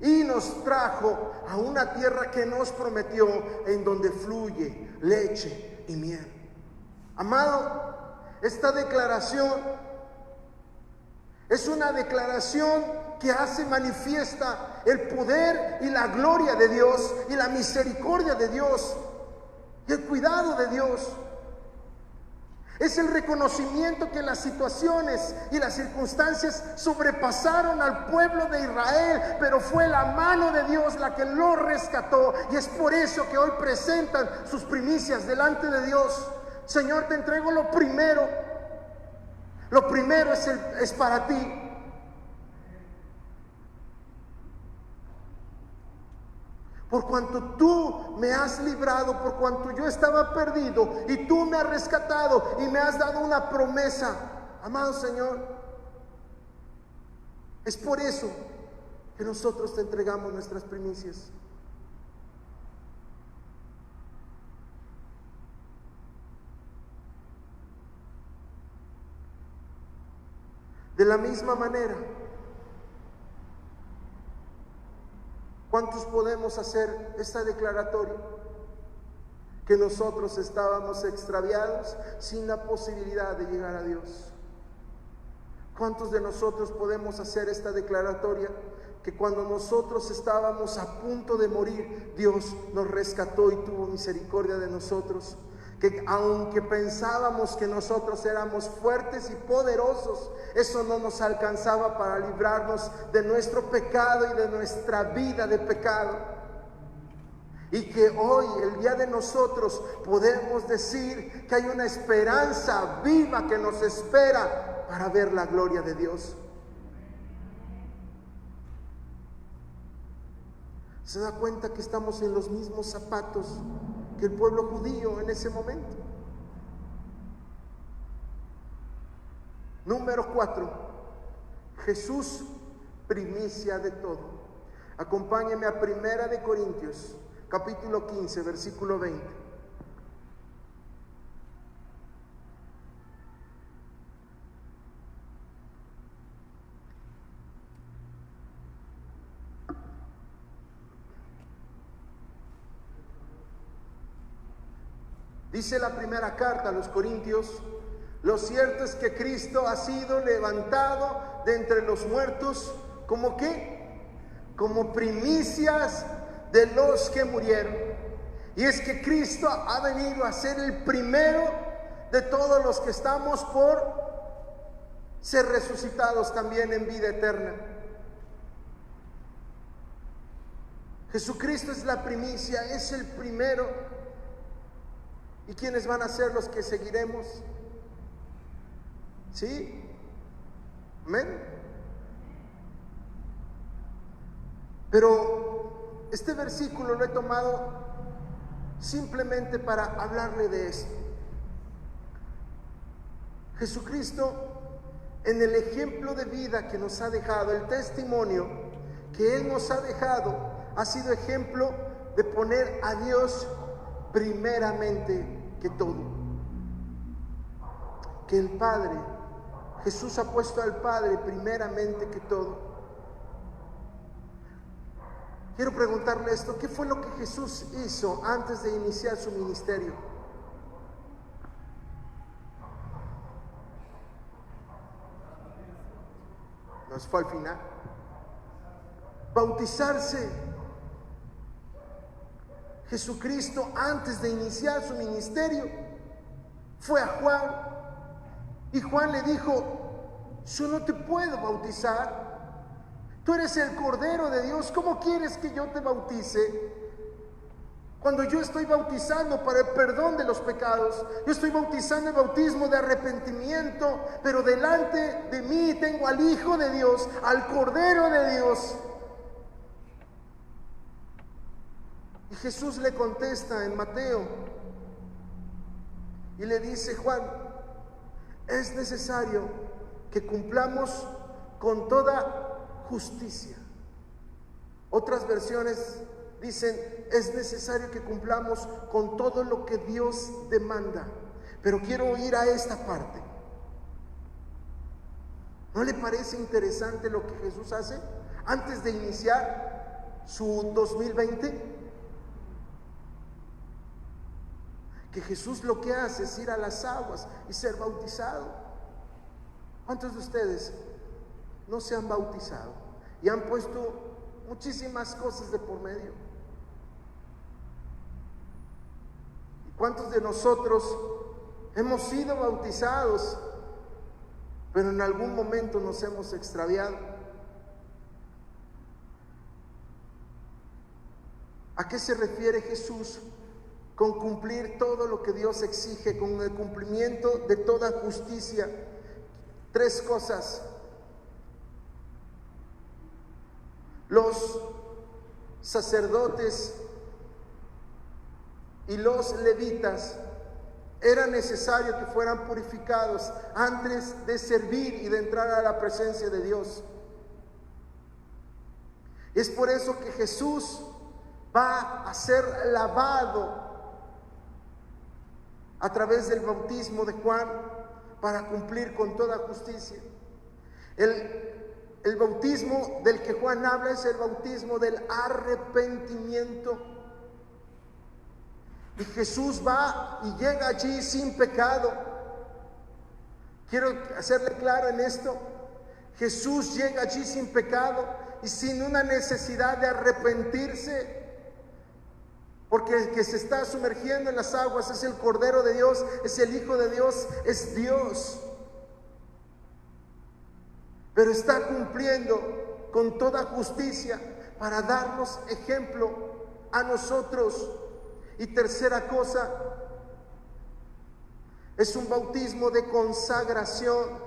F: y nos trajo a una tierra que nos prometió, en donde fluye leche y miel. Amado, esta declaración es una declaración que hace manifiesta el poder y la gloria de Dios y la misericordia de Dios y el cuidado de Dios. Es el reconocimiento que las situaciones y las circunstancias sobrepasaron al pueblo de Israel, pero fue la mano de Dios la que lo rescató, y es por eso que hoy presentan sus primicias delante de Dios. Señor, te entrego lo primero. Lo primero es para ti. Por cuanto tú me has librado, por cuanto yo estaba perdido y tú me has rescatado y me has dado una promesa, amado Señor, es por eso que nosotros te entregamos nuestras primicias. De la misma manera, ¿cuántos podemos hacer esta declaratoria? Que nosotros estábamos extraviados sin la posibilidad de llegar a Dios. ¿Cuántos de nosotros podemos hacer esta declaratoria? Que cuando nosotros estábamos a punto de morir, Dios nos rescató y tuvo misericordia de nosotros. que aunque pensábamos que nosotros éramos fuertes y poderosos, eso no nos alcanzaba para librarnos de nuestro pecado y de nuestra vida de pecado. Y que hoy, el día de nosotros, podemos decir que hay una esperanza viva que nos espera para ver la gloria de Dios. ¿Se da cuenta que estamos en los mismos zapatos que el pueblo judío en ese momento? Número 4, Jesús, primicia de todo. Acompáñeme a 1 de Corintios, capítulo 15, versículo 20. Dice la primera carta a los Corintios: lo cierto es que Cristo ha sido levantado de entre los muertos, ¿como qué? Como primicias de los que murieron. Y es que Cristo ha venido a ser el primero de todos los que estamos por ser resucitados también en vida eterna. Jesucristo es la primicia, es el primero. ¿Y quiénes van a ser los que seguiremos? ¿Sí? ¿Amén? Pero este versículo lo he tomado simplemente para hablarle de esto. Jesucristo, en el ejemplo de vida que nos ha dejado, el testimonio que Él nos ha dejado, ha sido ejemplo de poner a Dios primeramente que todo. Que el Padre, Jesús ha puesto al Padre primeramente que todo. Quiero preguntarle esto: ¿qué fue lo que Jesús hizo antes de iniciar su ministerio? Nos fue al final. Bautizarse. Jesucristo, antes de iniciar su ministerio, fue a Juan, y Juan le dijo: yo no te puedo bautizar, tú eres el Cordero de Dios, ¿cómo quieres que yo te bautice? Cuando yo estoy bautizando para el perdón de los pecados, yo estoy bautizando el bautismo de arrepentimiento, pero delante de mí tengo al Hijo de Dios, al Cordero de Dios. Y Jesús le contesta en Mateo y le dice: Juan, es necesario que cumplamos con toda justicia. Otras versiones dicen: es necesario que cumplamos con todo lo que Dios demanda. Pero quiero ir a esta parte. ¿No le parece interesante lo que Jesús hace antes de iniciar su 2020? Que Jesús lo que hace es ir a las aguas y ser bautizado. ¿Cuántos de ustedes no se han bautizado y han puesto muchísimas cosas de por medio? ¿Y cuántos de nosotros hemos sido bautizados, pero en algún momento nos hemos extraviado? ¿A qué se refiere Jesús con cumplir todo lo que Dios exige, con el cumplimiento de toda justicia? 3 cosas. Los sacerdotes y los levitas era necesario que fueran purificados antes de servir y de entrar a la presencia de Dios. Es por eso que Jesús va a ser lavado a través del bautismo de Juan para cumplir con toda justicia. El bautismo del que Juan habla es el bautismo del arrepentimiento. Y Jesús va y llega allí sin pecado. Quiero hacerle claro en esto: Jesús llega allí sin pecado y sin una necesidad de arrepentirse, Porque el que se está sumergiendo en las aguas es el Cordero de Dios, es el Hijo de Dios, es Dios. Pero está cumpliendo con toda justicia para darnos ejemplo a nosotros. Y tercera cosa, es un bautismo de consagración,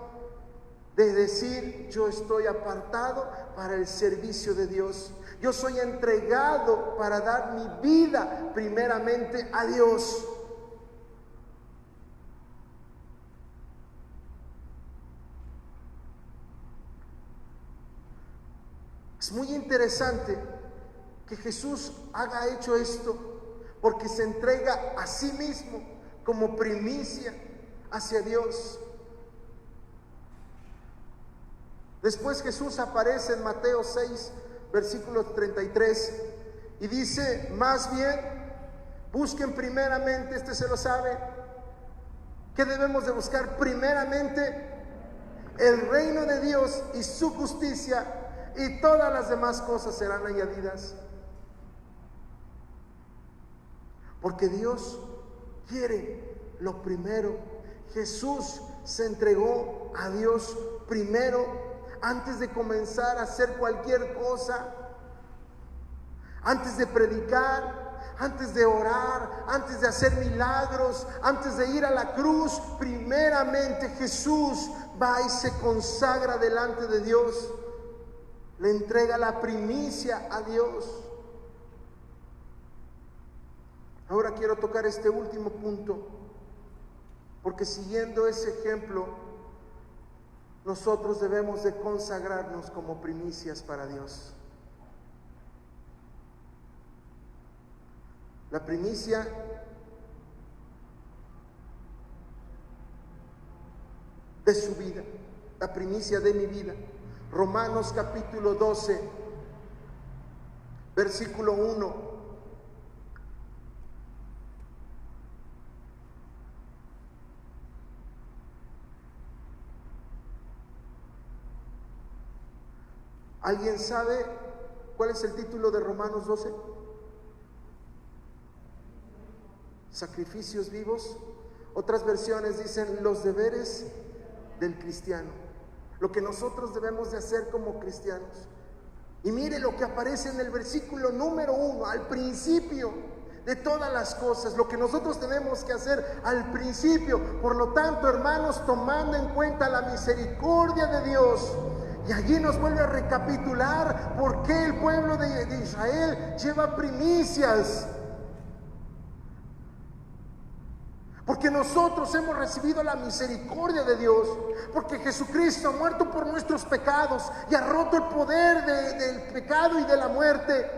F: de decir: yo estoy apartado para el servicio de Dios. Yo soy entregado para dar mi vida primeramente a Dios. Es muy interesante que Jesús haya hecho esto, porque se entrega a sí mismo como primicia hacia Dios. Después Jesús aparece en Mateo 6, versículo 33, y dice: más bien, busquen primeramente, este se lo sabe, ¿qué debemos de buscar? Primeramente el reino de Dios y su justicia, y todas las demás cosas serán añadidas. Porque Dios quiere lo primero. Jesús se entregó a Dios primero antes de comenzar a hacer cualquier cosa, antes de predicar, antes de orar, antes de hacer milagros, antes de ir a la cruz. Primeramente Jesús va y se consagra delante de Dios, le entrega la primicia a Dios. Ahora quiero tocar este último punto, porque siguiendo ese ejemplo, nosotros debemos de consagrarnos como primicias para Dios. La primicia de su vida, la primicia de mi vida. Romanos capítulo 12, versículo 1. ¿Alguien sabe cuál es el título de Romanos 12? Sacrificios vivos. Otras versiones dicen los deberes del cristiano, lo que nosotros debemos de hacer como cristianos. Y mire lo que aparece en el versículo número 1, al principio de todas las cosas, lo que nosotros tenemos que hacer al principio. Por lo tanto, hermanos, tomando en cuenta la misericordia de Dios, y allí nos vuelve a recapitular por qué el pueblo de Israel lleva primicias. Porque nosotros hemos recibido la misericordia de Dios, porque Jesucristo ha muerto por nuestros pecados y ha roto el poder del pecado y de la muerte.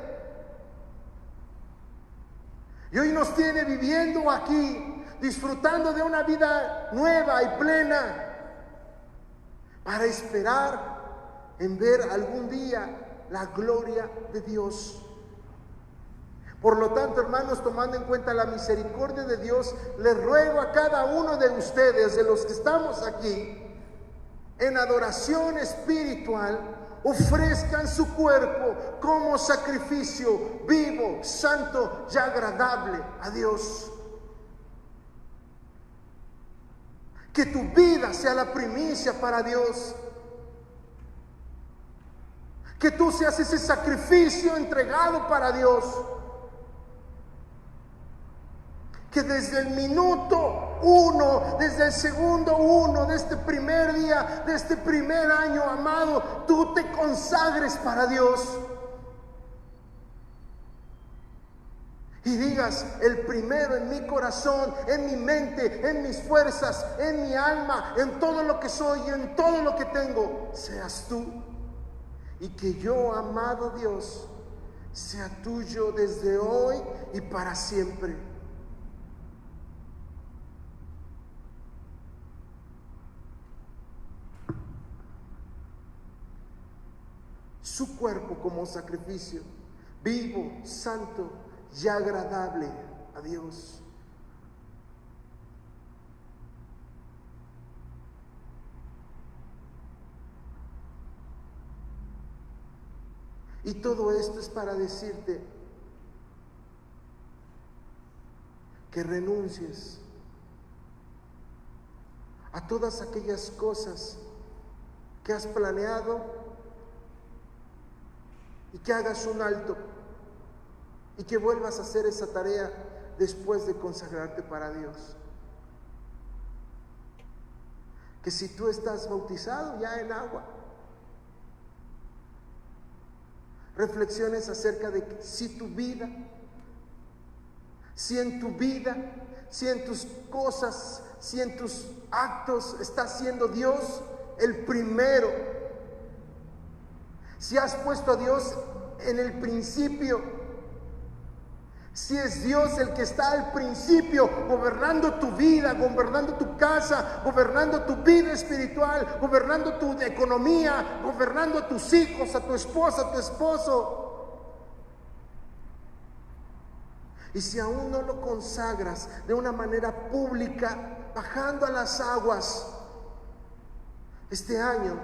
F: Y hoy nos tiene viviendo aquí, disfrutando de una vida nueva y plena, para esperar en ver algún día la gloria de Dios. Por lo tanto, hermanos, tomando en cuenta la misericordia de Dios, les ruego a cada uno de ustedes, de los que estamos aquí, en adoración espiritual, ofrezcan su cuerpo como sacrificio vivo, santo y agradable a Dios. Que tu vida sea la primicia para Dios. Que tú seas ese sacrificio entregado para Dios. Que desde el minuto 1, desde el segundo 1 de este primer día, de este primer año, amado, tú te consagres para Dios. Y digas: el primero en mi corazón, en mi mente, en mis fuerzas, en mi alma, en todo lo que soy y en todo lo que tengo, seas tú. Y que yo, amado Dios, sea tuyo desde hoy y para siempre. Su cuerpo como sacrificio vivo, santo y agradable a Dios. Y todo esto es para decirte que renuncies a todas aquellas cosas que has planeado y que hagas un alto y que vuelvas a hacer esa tarea después de consagrarte para Dios. Que si tú estás bautizado ya en agua, reflexiones acerca de que si tu vida, si en tu vida, si en tus cosas, si en tus actos está siendo Dios el primero, si has puesto a Dios en el principio, si es Dios el que está al principio gobernando tu vida, gobernando tu casa, gobernando tu vida espiritual, gobernando tu economía, gobernando a tus hijos, a tu esposa, a tu esposo. Y si aún no lo consagras de una manera pública, bajando a las aguas, este año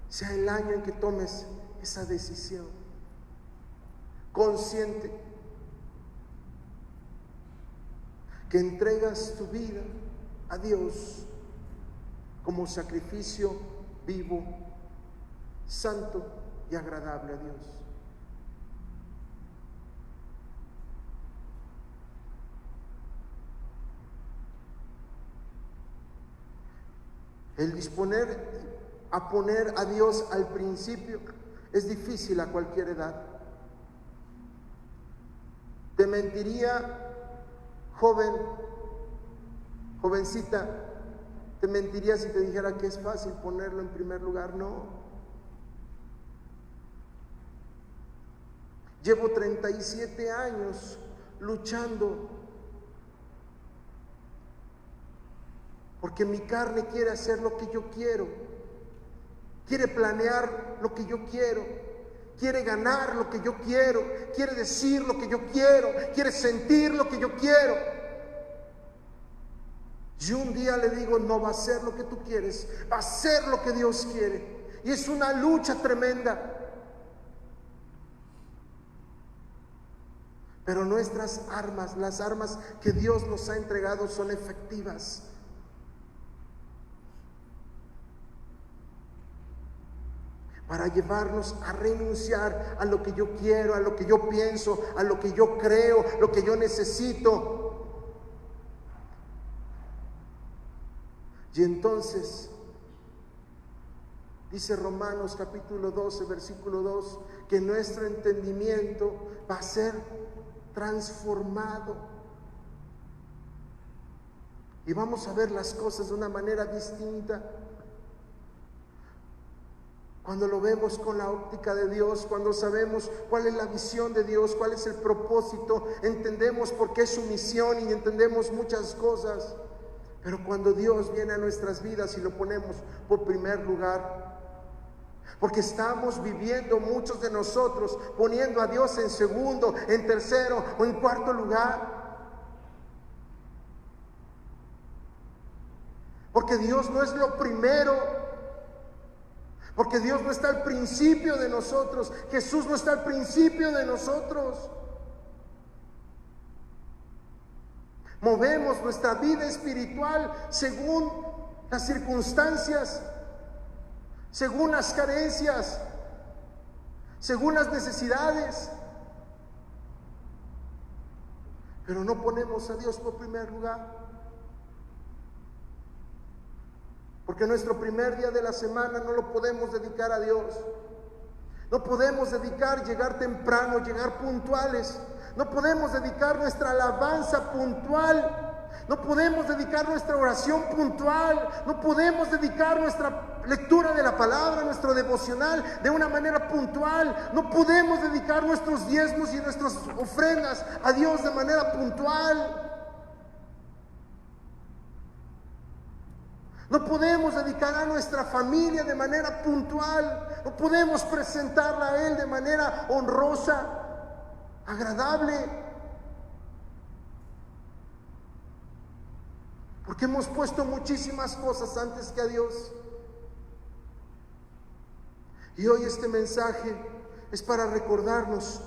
F: sea el año en que tomes esa decisión consciente, que entregas tu vida a Dios como sacrificio vivo, santo y agradable a Dios. El disponer a poner a Dios al principio es difícil a cualquier edad. Te mentiría, joven, jovencita, te mentiría si te dijera que es fácil ponerlo en primer lugar. No. Llevo 37 años luchando porque mi carne quiere hacer lo que yo quiero, quiere planear lo que yo quiero, quiere ganar lo que yo quiero, quiere decir lo que yo quiero, quiere sentir lo que yo quiero. Y un día le digo, no va a ser lo que tú quieres, va a ser lo que Dios quiere. Y es una lucha tremenda. Pero nuestras armas, las armas que Dios nos ha entregado, son efectivas. Para llevarnos a renunciar a lo que yo quiero, a lo que yo pienso, a lo que yo creo, lo que yo necesito. Y entonces, dice Romanos capítulo 12, versículo 2, que nuestro entendimiento va a ser transformado. Y vamos a ver las cosas de una manera distinta. Cuando lo vemos con la óptica de Dios, cuando sabemos cuál es la visión de Dios, cuál es el propósito, entendemos por qué es su misión y entendemos muchas cosas. Pero cuando Dios viene a nuestras vidas y lo ponemos por primer lugar, porque estamos viviendo muchos de nosotros poniendo a Dios en segundo, en tercero o en cuarto lugar. Porque Dios no es lo primero. Porque Dios no está al principio de nosotros. Jesús no está al principio de nosotros. Movemos nuestra vida espiritual según las circunstancias, según las carencias, según las necesidades. Pero no ponemos a Dios por primer lugar. Porque nuestro primer día de la semana no lo podemos dedicar a Dios. No podemos dedicar llegar temprano, llegar puntuales. No podemos dedicar nuestra alabanza puntual. No podemos dedicar nuestra oración puntual. No podemos dedicar nuestra lectura de la palabra, nuestro devocional de una manera puntual. No podemos dedicar nuestros diezmos y nuestras ofrendas a Dios de manera puntual. No podemos dedicar a nuestra familia de manera puntual. No podemos presentarla a Él de manera honrosa, agradable. Porque hemos puesto muchísimas cosas antes que a Dios. Y hoy este mensaje es para recordarnos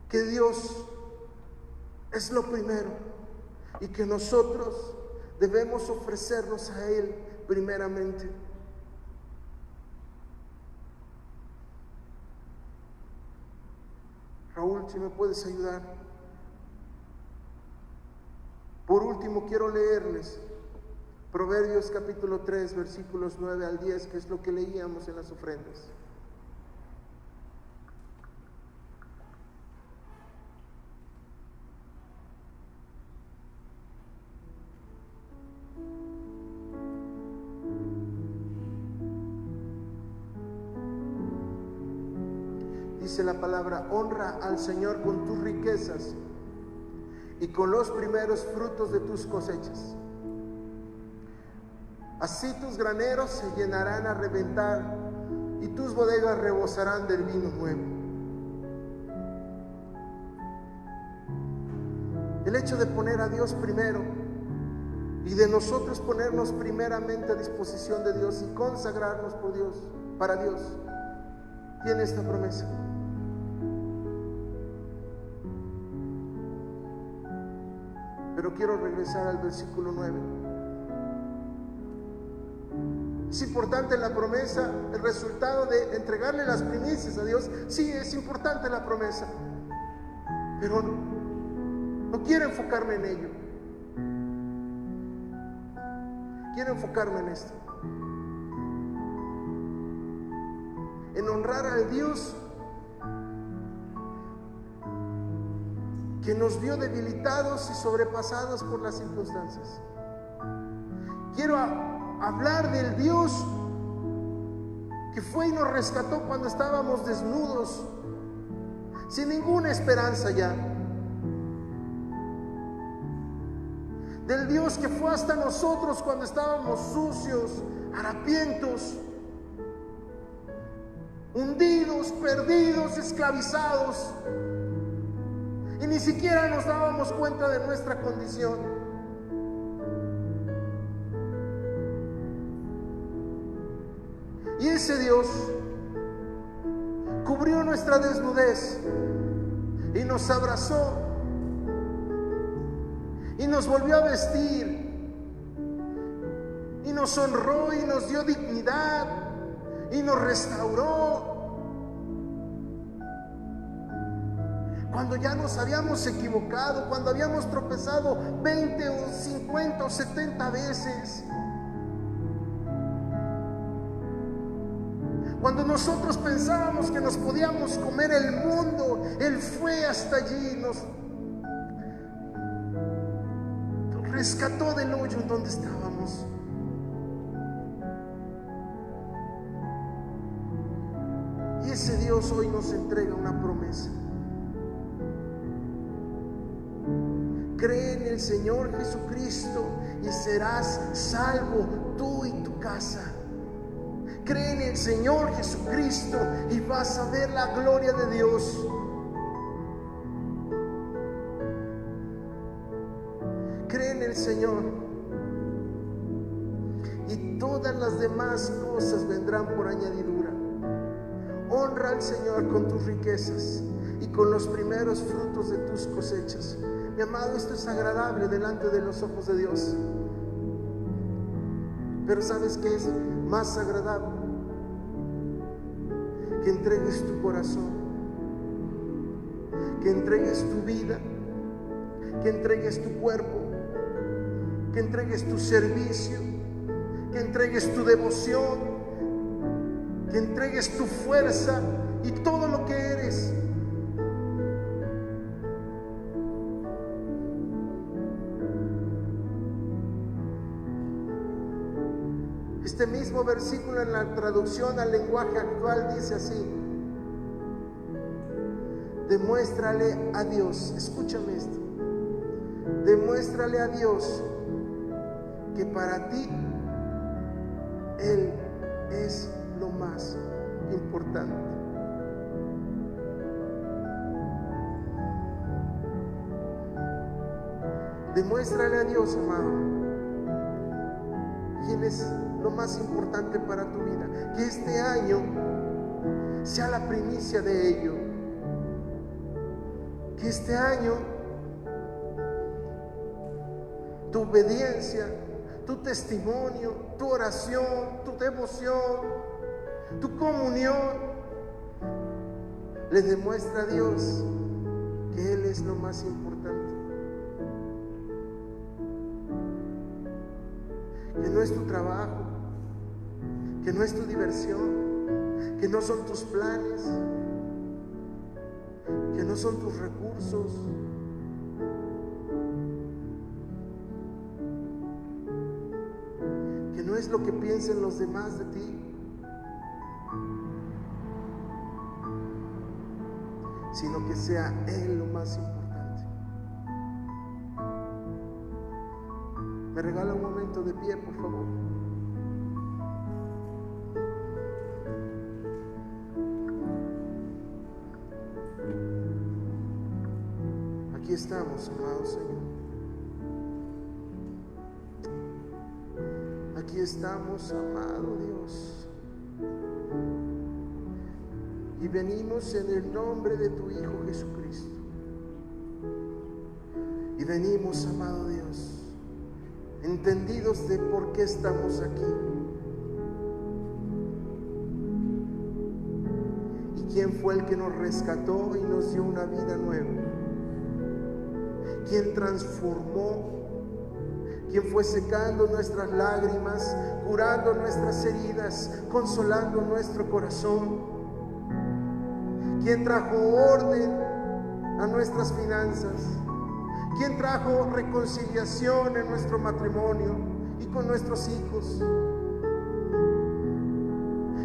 F: que Dios es lo primero, y que nosotros debemos ofrecernos a Él primeramente. Raúl, si me puedes ayudar. Por último, quiero leerles Proverbios capítulo 3, versículos 9 al 10, que es lo que leíamos en las ofrendas. Dice la palabra: honra al Señor con tus riquezas y con los primeros frutos de tus cosechas. Así tus graneros se llenarán a reventar y tus bodegas rebosarán del vino nuevo. El hecho de poner a Dios primero y de nosotros ponernos primeramente a disposición de Dios y consagrarnos por Dios, para Dios, tiene esta promesa. Pero quiero regresar al versículo 9. Es importante la promesa, el resultado de entregarle las primicias a Dios. Sí, es importante la promesa, pero no quiero enfocarme en ello. Quiero enfocarme en esto, en honrar al Dios que nos vio debilitados y sobrepasados por las circunstancias. Quiero hablar del Dios que fue y nos rescató cuando estábamos desnudos, sin ninguna esperanza ya. Del Dios que fue hasta nosotros cuando estábamos sucios, harapientos, hundidos, perdidos, esclavizados, y ni siquiera nos dábamos cuenta de nuestra condición. Y ese Dios cubrió nuestra desnudez y nos abrazó y nos volvió a vestir y nos honró y nos dio dignidad y nos restauró. Cuando ya nos habíamos equivocado, cuando habíamos tropezado 20 o 50 o 70 veces, cuando nosotros pensábamos que nos podíamos comer el mundo, Él fue hasta allí, nos rescató del hoyo en donde estábamos. Y ese Dios hoy nos entrega una promesa. Cree en el Señor Jesucristo y serás salvo tú y tu casa. Cree en el Señor Jesucristo y vas a ver la gloria de Dios. Cree en el Señor y todas las demás cosas vendrán por añadidura. Honra al Señor con tus riquezas y con los primeros frutos de tus cosechas. Mi amado, esto es agradable delante de los ojos de Dios. Pero ¿sabes qué es más agradable? Que entregues tu corazón, que entregues tu vida, que entregues tu cuerpo, que entregues tu servicio, que entregues tu devoción, que entregues tu fuerza y todo lo que eres. Este mismo versículo en la traducción al lenguaje actual dice así: demuéstrale a Dios, escúchame esto, demuéstrale a Dios que para ti Él es lo más importante. Demuéstrale a Dios, amado, quién es lo más importante para tu vida. Que este año sea la primicia de ello. Que este año tu obediencia, tu testimonio, tu oración, tu devoción, tu comunión, le demuestra a Dios que Él es lo más importante. Que no es tu trabajo, que no es tu diversión, que no son tus planes, que no son tus recursos, que no es lo que piensen los demás de ti, sino que sea Él lo más importante. ¿Me regala un momento de pie, por favor? Aquí estamos, amado Señor. Aquí estamos, amado Dios. Y venimos en el nombre de tu Hijo Jesucristo. Y venimos, amado Dios, entendidos de por qué estamos aquí. Y quién fue el que nos rescató y nos dio una vida nueva. Quién transformó, quién fue secando nuestras lágrimas, curando nuestras heridas, consolando nuestro corazón. Quién trajo orden a nuestras finanzas. ¿Quién trajo reconciliación en nuestro matrimonio y con nuestros hijos?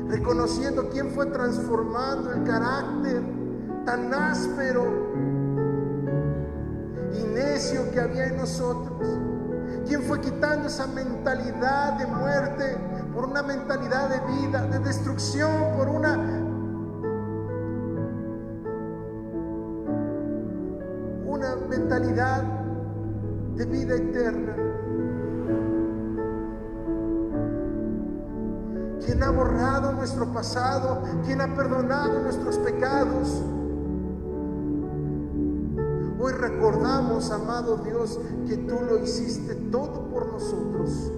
F: Reconociendo quién fue transformando el carácter tan áspero y necio que había en nosotros. ¿Quién fue quitando esa mentalidad de muerte por una mentalidad de vida, de destrucción, por una mentalidad de vida eterna? ¿Quién ha borrado nuestro pasado? ¿Quién ha perdonado nuestros pecados? Hoy recordamos, amado Dios, que tú lo hiciste todo por nosotros.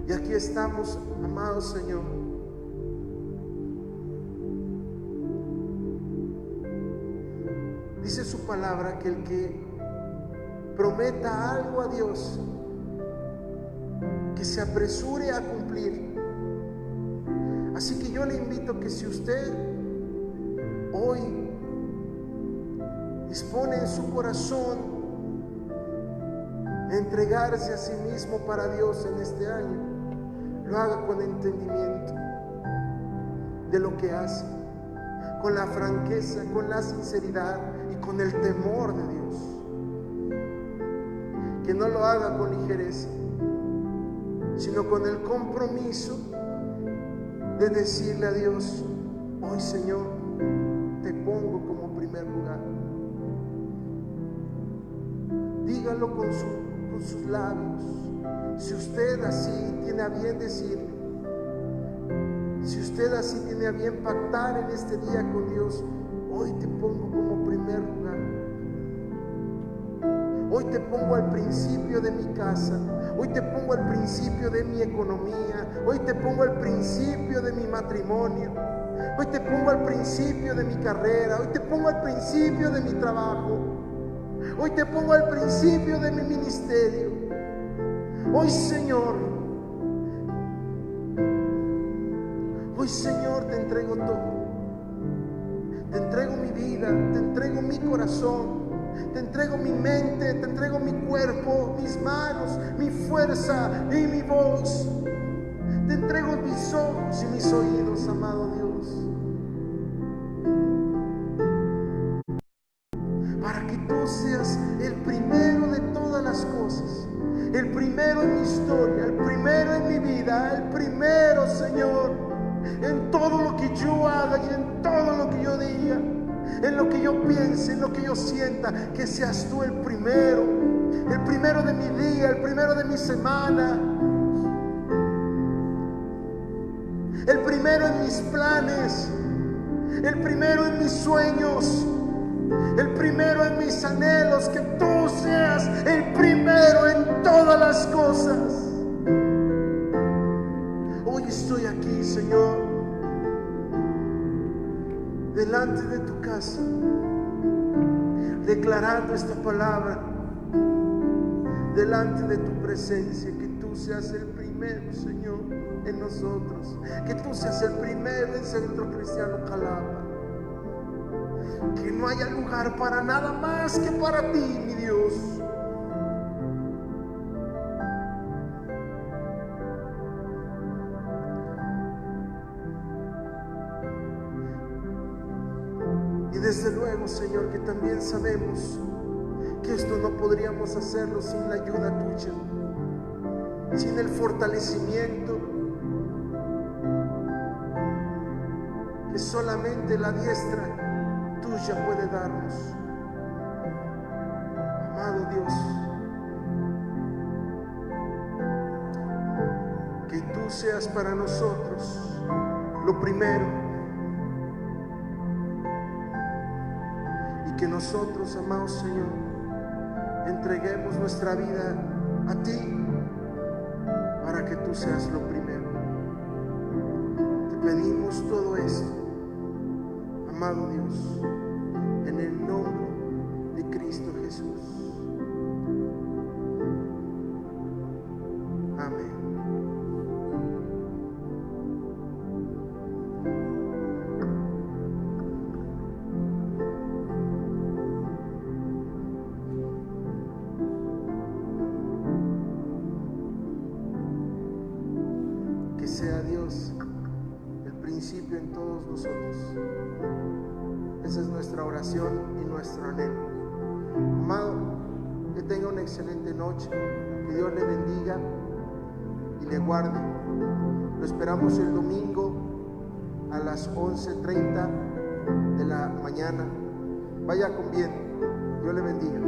F: Y aquí estamos, amado Señor. Dice su palabra que el que prometa algo a Dios, que se apresure a cumplir. Así que yo le invito que si usted hoy dispone en su corazón entregarse a sí mismo para Dios en este año, lo haga con entendimiento de lo que hace, con la franqueza, con la sinceridad y con el temor de Dios. Que no lo haga con ligereza, sino con el compromiso de decirle a Dios: hoy, Señor, te pongo como primer lugar. Dígalo con sus labios. Si usted así tiene a bien decirle, si usted así tiene a bien pactar en este día con Dios: hoy te pongo como primer lugar. Hoy te pongo al principio de mi casa. Hoy te pongo al principio de mi economía. Hoy te pongo al principio de mi matrimonio. Hoy te pongo al principio de mi carrera. Hoy te pongo al principio de mi trabajo. Hoy te pongo al principio de mi ministerio. Hoy, Señor, te entrego todo. Te entrego mi vida, te entrego mi corazón, te entrego mi mente, te entrego mi cuerpo, mis manos, mi fuerza y mi voz. Te entrego mis ojos y mis oídos, amado Dios, para que tú seas el primero de todas las cosas, el primero en mi historia, el primero en mi vida, el primero, Señor, en todo lo que yo haga y en todo lo que yo diga, en lo que yo piense, en lo que yo sienta. Que seas tú el primero de mi día, el primero de mi semana, el primero en mis planes, el primero en mis sueños, el primero en mis anhelos. Que tú seas el las cosas. Hoy estoy aquí, Señor, delante de tu casa, declarando esta palabra, delante de tu presencia, que tú seas el primero, Señor, en nosotros, que tú seas el primero en Centro Cristiano Jalapa, que no haya lugar para nada más que para ti, mi Dios. Y desde luego, Señor, que también sabemos que esto no podríamos hacerlo sin la ayuda tuya, sin el fortalecimiento que solamente la diestra tuya puede darnos. Amado Dios, que tú seas para nosotros lo primero, y que nosotros, amado Señor, entreguemos nuestra vida a ti para que tú seas lo primero. Te pedimos todo esto, amado Dios, en el nombre de Cristo Jesús. Amén. Que sea Dios el principio en todos nosotros. Esa es nuestra oración y nuestro anhelo. Amado, que tenga una excelente noche, que Dios le bendiga y le guarde. Lo esperamos el domingo a las 11:30 de la mañana. Vaya con bien. Dios le bendiga.